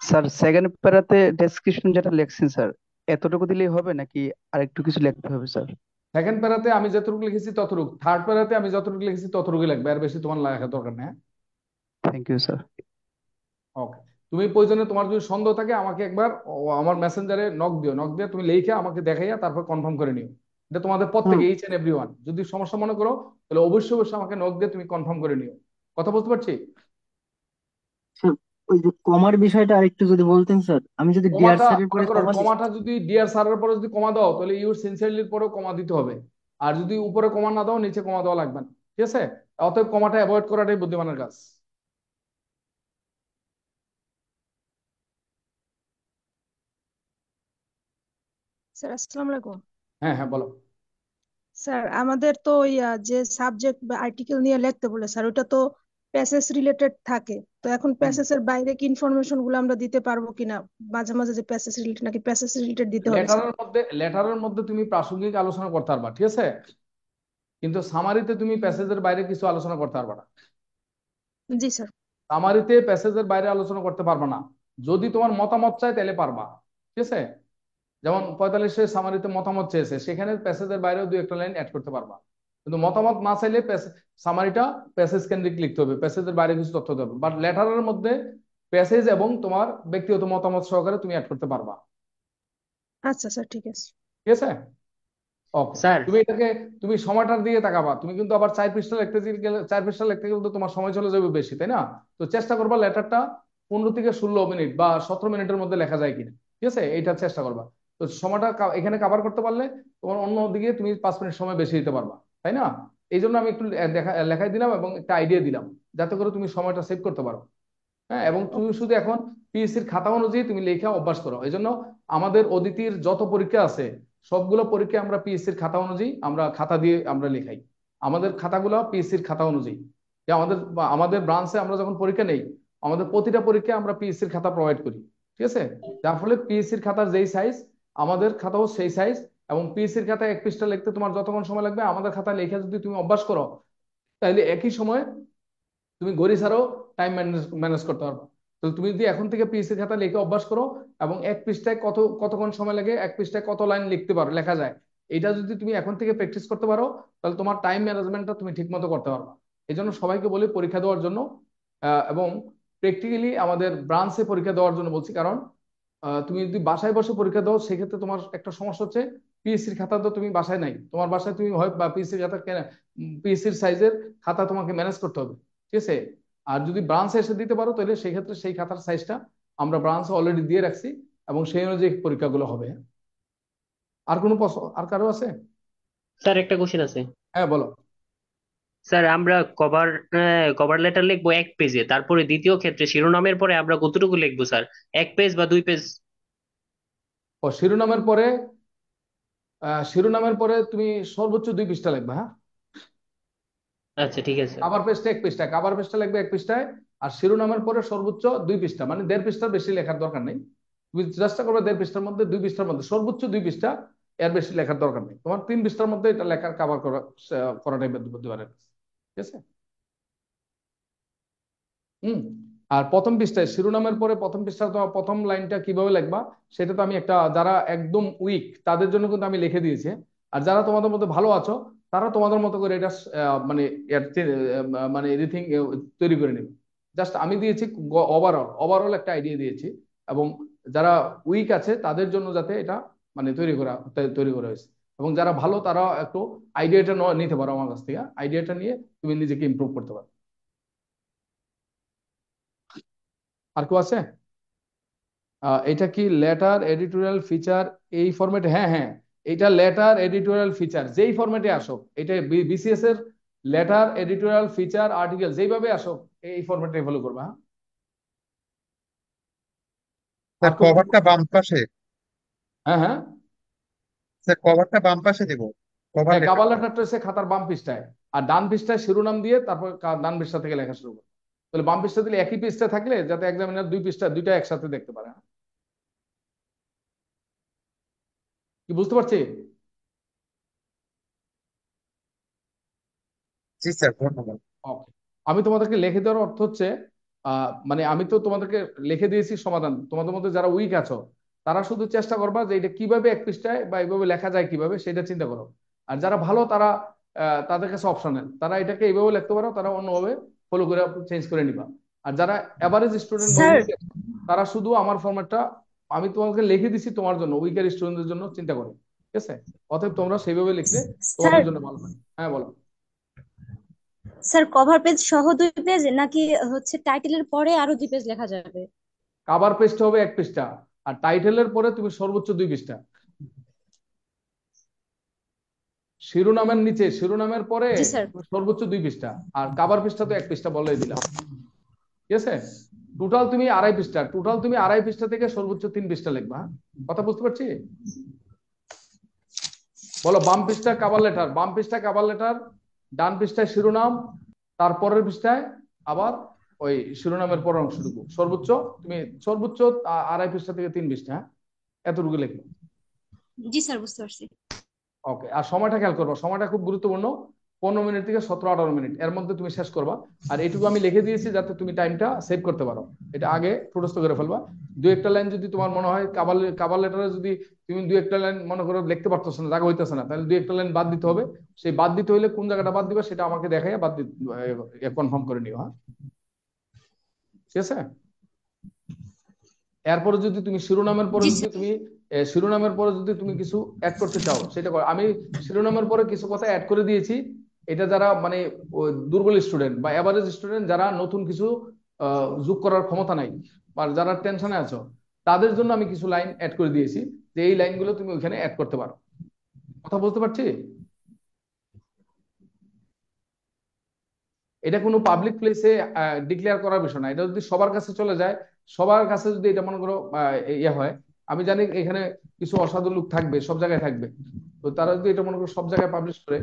স্যার সেকেন্ড প্যারাতে ডেসক্রিপশন যেটা লেখছেন স্যার, এতটুকু দিলেই হবে নাকি আরেকটু কিছু লিখতে হবে স্যার?
সেকেন্ড প্যারাতে আমি যতটুকু লিখেছি ততটুকু, থার্ড প্যারাতে আমি যতটুকু লিখেছি ততটুকু লাগবে, আর বেশি তোমার লেখার দরকার নেই।
Thank you sir.
ওকে, তুমি প্রয়োজনে তোমার যদি সন্দেহ থাকে আমাকে একবার আমার মেসেঞ্জারে নক দিও, নক দিয়ে তুমি লিখে আমাকে দেখাইয়া তারপর কনফার্ম করে নিও। এটা তোমাদের প্রত্যেকে, এইচ এন্ড এভরি ওয়ান, যদি সমস্যা মনে করো তাহলে অবশ্যই অবশ্যই আমাকে নক দিয়ে তুমি কনফার্ম করে নিও। কথা বুঝতে পারছি?
স্যার, ওই যে কমার বিষয়টা আরেকটু যদি বলতেন স্যার, আমি যদি ডিআর
কমাটা
স্যারের
মনে
পরে
করো,
কমা দিই।
কমাটা যদি ডিয়ার স্যারের পরে যদি কমা দাও তাহলে ইউর সিনসিয়ারলির পরেও কমা দিতে হবে। আর যদি উপরে কমা না দাও নিচে কমা দেওয়া লাগবে না। ঠিক আছে? অতএব কমাটা অ্যাভয়েড করাটাই বুদ্ধিমানের কাজ।
স্যার আসসালামু আলাইকুম।
হ্যাঁ হ্যাঁ, বলো।
স্যার আমাদের তো যে সাবজেক্ট বা আর্টিকেল নিয়ে লিখতে বলে স্যার, ওটা তো প্যাসেজ রিলেটেড থাকে। তো এখন
হুম।
প্যাসেজের বাইরে কি ইনফরমেশন গুলো আমরা দিতে পারবো কিনা? মাঝে মাঝে যে প্যাসেজ রিলেটেড, নাকি প্যাসেজ রিলেটেড দিতে হবে স্যার?
লেটারের মধ্যে তুমি প্রাসঙ্গিক আলোচনা করতে পারবা, ঠিক আছে, কিন্তু সামারিতে তুমি প্যাসেজের বাইরে কিছু আলোচনা করতে পারবা না।
জি স্যার।
সামারিতে প্যাসেজের বাইরে আলোচনা করতে পারবা না। যদি তোমার মতামত চাই তাহলে পারবা। ঠিক আছে? যেমন 45-এর সামারিতে মতামত চেয়েছে, সেখানে প্যাসেজের বাইরেও দুই একটা লাইন অ্যাড করতে পারবা। কিন্তু মতামত না চাইলে সামারিটা প্যাসেজ কেন্দ্রিক লিখতে হবে, প্যাসেজের বাইরে কিছু তথ্য দেবে। বাট লেটারের মধ্যে প্যাসেজ এবং তোমার ব্যক্তিগত মতামত সহকারে তুমি অ্যাড করতে পারবা।
আচ্ছা স্যার, ঠিক আছে।
ঠিক আছে? ওকে,
স্যার
তুমি এটাকে, তুমি সময়টার দিকে তাকাবা। তুমি কিন্তু আবার 4 পৃষ্ঠা লিখতে গেলে, 4 পৃষ্ঠা লিখতে গেলে তো তোমার সময় চলে যাবে বেশি, তাই না? তো চেষ্টা করবা লেটারটা 15 থেকে 16 মিনিট বা 17 মিনিটের মধ্যে লেখা যায় কিনা। ঠিক আছে? এইটা চেষ্টা করবা। তো সময়টা এখানে কাভার করতে পারলে তোমার অন্য দিকে তুমি 5 মিনিট সময় বেশি দিতে পারবা, তাই না? এই জন্য আমি একটু লেখাই দিলাম এবং একটা আইডিয়া দিলাম, যাতে করে তুমি সময়টা সেভ করতে পারো। হ্যাঁ, এবং তুমি শুধু এখন পিএসসির খাতা অনুযায়ী তুমি লেখা অভ্যাস করো। এই জন্য আমাদের অদিতির যত পরীক্ষা আছে সবগুলো পরীক্ষা আমরা পিএসসির খাতা অনুযায়ী, আমরা খাতা দিয়ে আমরা লেখাই। আমাদের খাতাগুলো পিএসসির খাতা অনুযায়ী, যে আমাদের আমাদের ব্রাঞ্চে আমরা যখন পরীক্ষা নেই, আমাদের প্রতিটা পরীক্ষা আমরা পিএসসির খাতা প্রোভাইড করি। ঠিক আছে? যার ফলে পিএসসির খাতার যেই সাইজ, আমাদের খাতাও সেই সাইজ। এবং পিএসসির খাতায় 1 পৃষ্ঠা লিখতে তোমার যতক্ষণ সময় লাগবে, আমাদের খাতা লেখা যদি তুমি অভ্যাস করো, তাহলে একই সময় তুমি গড়ি ছাড়াও টাইম ম্যানেজ করতে পারবে। তো তুমি যদি এখন থেকে পিএসসি খাতা লিখে অভ্যাস করো, এবং 1 পৃষ্ঠায় কতক্ষণ সময় লাগে, 1 পৃষ্ঠায় কত লাইন লিখতে পারো, লেখা যায়, এটা যদি তুমি এখন থেকে প্র্যাকটিস করতে পারো, তাহলে তোমার টাইম ম্যানেজমেন্টটা তুমি ঠিক মতো করতে পারবে। এই জন্য সবাইকে বলি পরীক্ষা দেওয়ার জন্য, এবং প্র্যাকটিক্যালি আমাদের ব্রাঞ্চে পরীক্ষা দেওয়ার জন্য বলছি। কারণ তুমি যদি বাসায় বসে পরীক্ষা দাও, সেক্ষেত্রে তোমার একটা সমস্যা হচ্ছে, পিএসসির খাতা তো তুমি বাসায় নাই, তোমার বাসায় তুমি হয় বা পিএসসির খাতা পিএসসির সাইজের খাতা তোমাকে ম্যানেজ করতে হবে। ঠিক আছে? আর যদি ব্রাঞ্চে এসে দিতে পারো, তাহলে সেই ক্ষেত্রে সেই খাতার সাইজটা আমরা ব্রাঞ্চে অলরেডি দিয়ে রাখছি, এবং সেই অনুযায়ী পরীক্ষাগুলো হবে। আর কোনো প্রশ্ন আর কারো আছে?
স্যার একটা কোশ্চেন আছে।
হ্যাঁ, বলো।
স্যার আমরা কভার কভার লেটার লিখবো 1 পেজে, তারপরে দ্বিতীয় ক্ষেত্রে শিরোনামের পরে আমরা কতটুকু লিখবো স্যার? 1 পেজ বা 2 পেজ?
ও, শিরোনামের পরে, শিরোনামের পরে তুমি সর্বোচ্চ 2 পৃষ্ঠা লিখবে। হ্যাঁ,
আচ্ছা ঠিক আছে।
কাভার পেজটা 1 পৃষ্ঠা, কাভার পেজটা লিখবে 1 পৃষ্ঠায়। আর শিরোনামের পরে সর্বোচ্চ 2 পৃষ্ঠা, মানে 1.5 পৃষ্ঠার বেশি লেখার দরকার নেই। তুমি চেষ্টা করবে 1.5 পৃষ্ঠার মধ্যে 2 পৃষ্ঠার মধ্যে, সর্বোচ্চ 2 পৃষ্ঠা, এর বেশি লেখার দরকার নেই। তোমার 3 পৃষ্ঠার মধ্যে এটা লেখার কভার করাটাই বুদ্ধি পারে, ঠিক আছে? হুম। আর প্রথম পৃষ্ঠায় শিরোনামের পরে প্রথম পৃষ্ঠা তোমার প্রথম লাইনটা কিভাবে লিখবা সেটা তো আমি একটা, যারা একদম উইক তাদের জন্য কিন্তু আমি লিখে দিয়েছি। আর যারা তোমাদের মধ্যে ভালো আছো তারা তোমাদের মতো করে এটা মানে মানে এনিথিং তৈরি করে নেবে। জাস্ট আমি দিয়েছি ওভারঅল একটা আইডিয়া দিয়েছি, এবং যারা উইক আছে তাদের জন্য যাতে এটা মানে তৈরি করা হয়েছে। এবং যারা ভালো তারা একটু আইডিয়াটা নিতে পারো আমার কাছ থেকে, আইডিয়াটা নিয়ে তুমি নিজেকে ইমপ্রুভ করতে পারো। আর কেউ আছে? এটা কি লেটার এডিটোরিয়াল ফিচার এই ফরম্যাটে? হ্যাঁ হ্যাঁ, এটা লেটার এডিটোরিয়াল ফিচার যেই ফরম্যাটে আসো, এটা বিসিএস এর লেটার এডিটোরিয়াল ফিচার আর্টিকেল যেইভাবে আসো এই ফরম্যাটে ফলো করবা। হ্যাঁ, আর
স্যার
কেউ?
কভারটা বাম পাশে।
হ্যাঁ হ্যাঁ
স্যার কভারটা বাম পাশে দেবো, কভার
হ্যাঁ, কাভার
লেটারটা।
লেটারটা হচ্ছে খাতার বাম পৃষ্ঠায়, আর ডান পৃষ্ঠায় শিরোনাম দিয়ে তারপর ডান পৃষ্ঠা থেকে লেখা শুরু করো। তাহলে বাম পৃষ্ঠা দিলে একই পৃষ্ঠা থাকলে যাতে এক্সামিনার 2 পৃষ্ঠা দুইটা একসাথে দেখতে পারে। হ্যাঁ? কি বুঝতে পারছি?
জি স্যার, ধন্যবাদ।
ওকে, আমি তোমাদেরকে লিখে দেওয়ার অর্থ হচ্ছে মানে আমি তো তোমাদেরকে লিখে দিয়েছি সমাধান, তোমাদের মধ্যে যারা উইক আছো তারা শুধু চেষ্টা করবা যে এটা কিভাবে এক পৃষ্ঠায় বা এইভাবে লেখা যায় কিভাবে সেটা চিন্তা করো। আর যারা ভালো তারা তাদের কাছে অপশনাল, তারা এটাকে এইভাবে লিখতে পারো, তারা অন্যভাবে ফলো করে চেঞ্জ করে নিবা। আর যারা এভারেজ স্টুডেন্ট বা
স্যার
উইক, তারা শুধু আমার ফরম্যাটটা আমি তোমাকে লিখে দিছি তোমার জন্য, উইকের স্টুডেন্টদের জন্য চিন্তা করো, ঠিক আছে? অতএব তোমরা সেইভাবে লিখলে
স্যার
তোমাদের জন্য ভালো হয়। হ্যাঁ বলো।
স্যার কভার পেজ সহ 2 পেজ নাকি হচ্ছে টাইটেলের পরে আরো 2 পেজ লেখা যাবে?
কাভার পেজটা হবে 1 পৃষ্ঠা, আর টাইটেলের পরে তুমি সর্বোচ্চ 2 পৃষ্ঠা। শিরোনামের নিচে, শিরোনামের পরে
জি স্যার।
তুমি সর্বোচ্চ 2 পৃষ্ঠা, আর কাভার পৃষ্ঠা তো 1 পৃষ্ঠা বলেই দিলাম, ঠিক আছে? টোটাল তুমি আড়াই পৃষ্ঠা থেকে সর্বোচ্চ 3 পৃষ্ঠা লিখবা। হ্যাঁ? কথা বুঝতে পারছি? বলো, বাম পৃষ্ঠা কাভার লেটার, বাম পৃষ্ঠা কাভার লেটার, ডান পৃষ্ঠায় শিরোনাম, তারপরের পৃষ্ঠায় আবার ওই শিরোনামের পরের অংশটুকু, তুমি সর্বোচ্চ আড়াই পৃষ্ঠা থেকে 3 পৃষ্ঠা। হ্যাঁ? এতটুকু লিখবে।
জি স্যার, বুঝতে পারছি।
ওকে, আর সময়টা খেয়াল করবা, সময়টা খুব গুরুত্বপূর্ণ। 15 মিনিট থেকে 17-18 মিনিট এর মধ্যে তুমি শেষ করবা। আর এইটুকু আমি লিখে দিয়েছি যাতে তুমি টাইমটা সেভ করতে পারো, এটা আগে ঠোঁটস্থ করে ফেলবা। 2-1টা লাইন যদি তোমার মনে হয় কাভার লেটারে যদি তুমি 2-1টা লাইন মনে করো লিখতে পারতেছ না, জায়গা হইতেছে না, তাহলে 2-1টা লাইন বাদ দিতে হবে। সেই বাদ দিতে হইলে কোন জায়গাটা বাদ দিবা সেটা আমাকে দেখাই বাদ দিতে কনফার্ম করে নিও। হ্যাঁ, ঠিক আছে? এরপরে যদি তুমি শিরোনামের পরে
জি
যদি
স্যার।
তুমি শিরোনামের পরে যদি তুমি কিছু অ্যাড করতে চাও সেটা করো। আমি শিরোনামের পরে কিছু কথা অ্যাড করে দিয়েছি, এটা যারা মানে দুর্বল স্টুডেন্ট বা এভারেজ স্টুডেন্ট, যারা নতুন কিছু যোগ করার ক্ষমতা নাই বা যারা টেনশনে আছো, তাদের জন্য আমি কিছু লাইন অ্যাড করে দিয়েছি, যে এই লাইনগুলো তুমি ওইখানে অ্যাড করতে পারো। কথা বলতে পারছি? এটা কোনো পাবলিক প্লেসে ডিক্লেয়ার করার বিষয় না, এটা যদি সবার কাছে চলে যায়, সবার কাছে যদি এটা মনে করো ইয়ে হয়, আমি জানি এখানে কিছু অসাধু লোক থাকবে, সব জায়গায় থাকবে, তো তারা যদি এটা মনে করো সব জায়গায় পাবলিশ করে,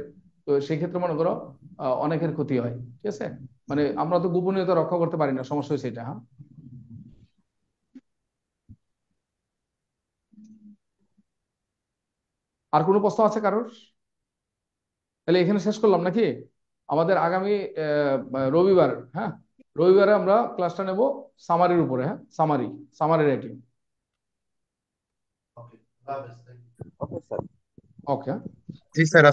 তো সেই ক্ষেত্রে মনে করো অনেকের ক্ষতি হয়, ঠিক আছে? মানে আমরা তো গোপনীয়তা রক্ষা করতে পারি না, সমস্যা হয়েছে এটা। হ্যাঁ, আর কোনো প্রশ্ন আছে কারোর? তাহলে এখানে শেষ করলাম নাকি? আমাদের আগামী রবিবার, হ্যাঁ, রবিবারে আমরা ক্লাসটা নেব সামারির উপরে। হ্যাঁ, সামারি রাইটিং।
ওকে,
ওকে স্যার।
ওকে।
জি স্যার।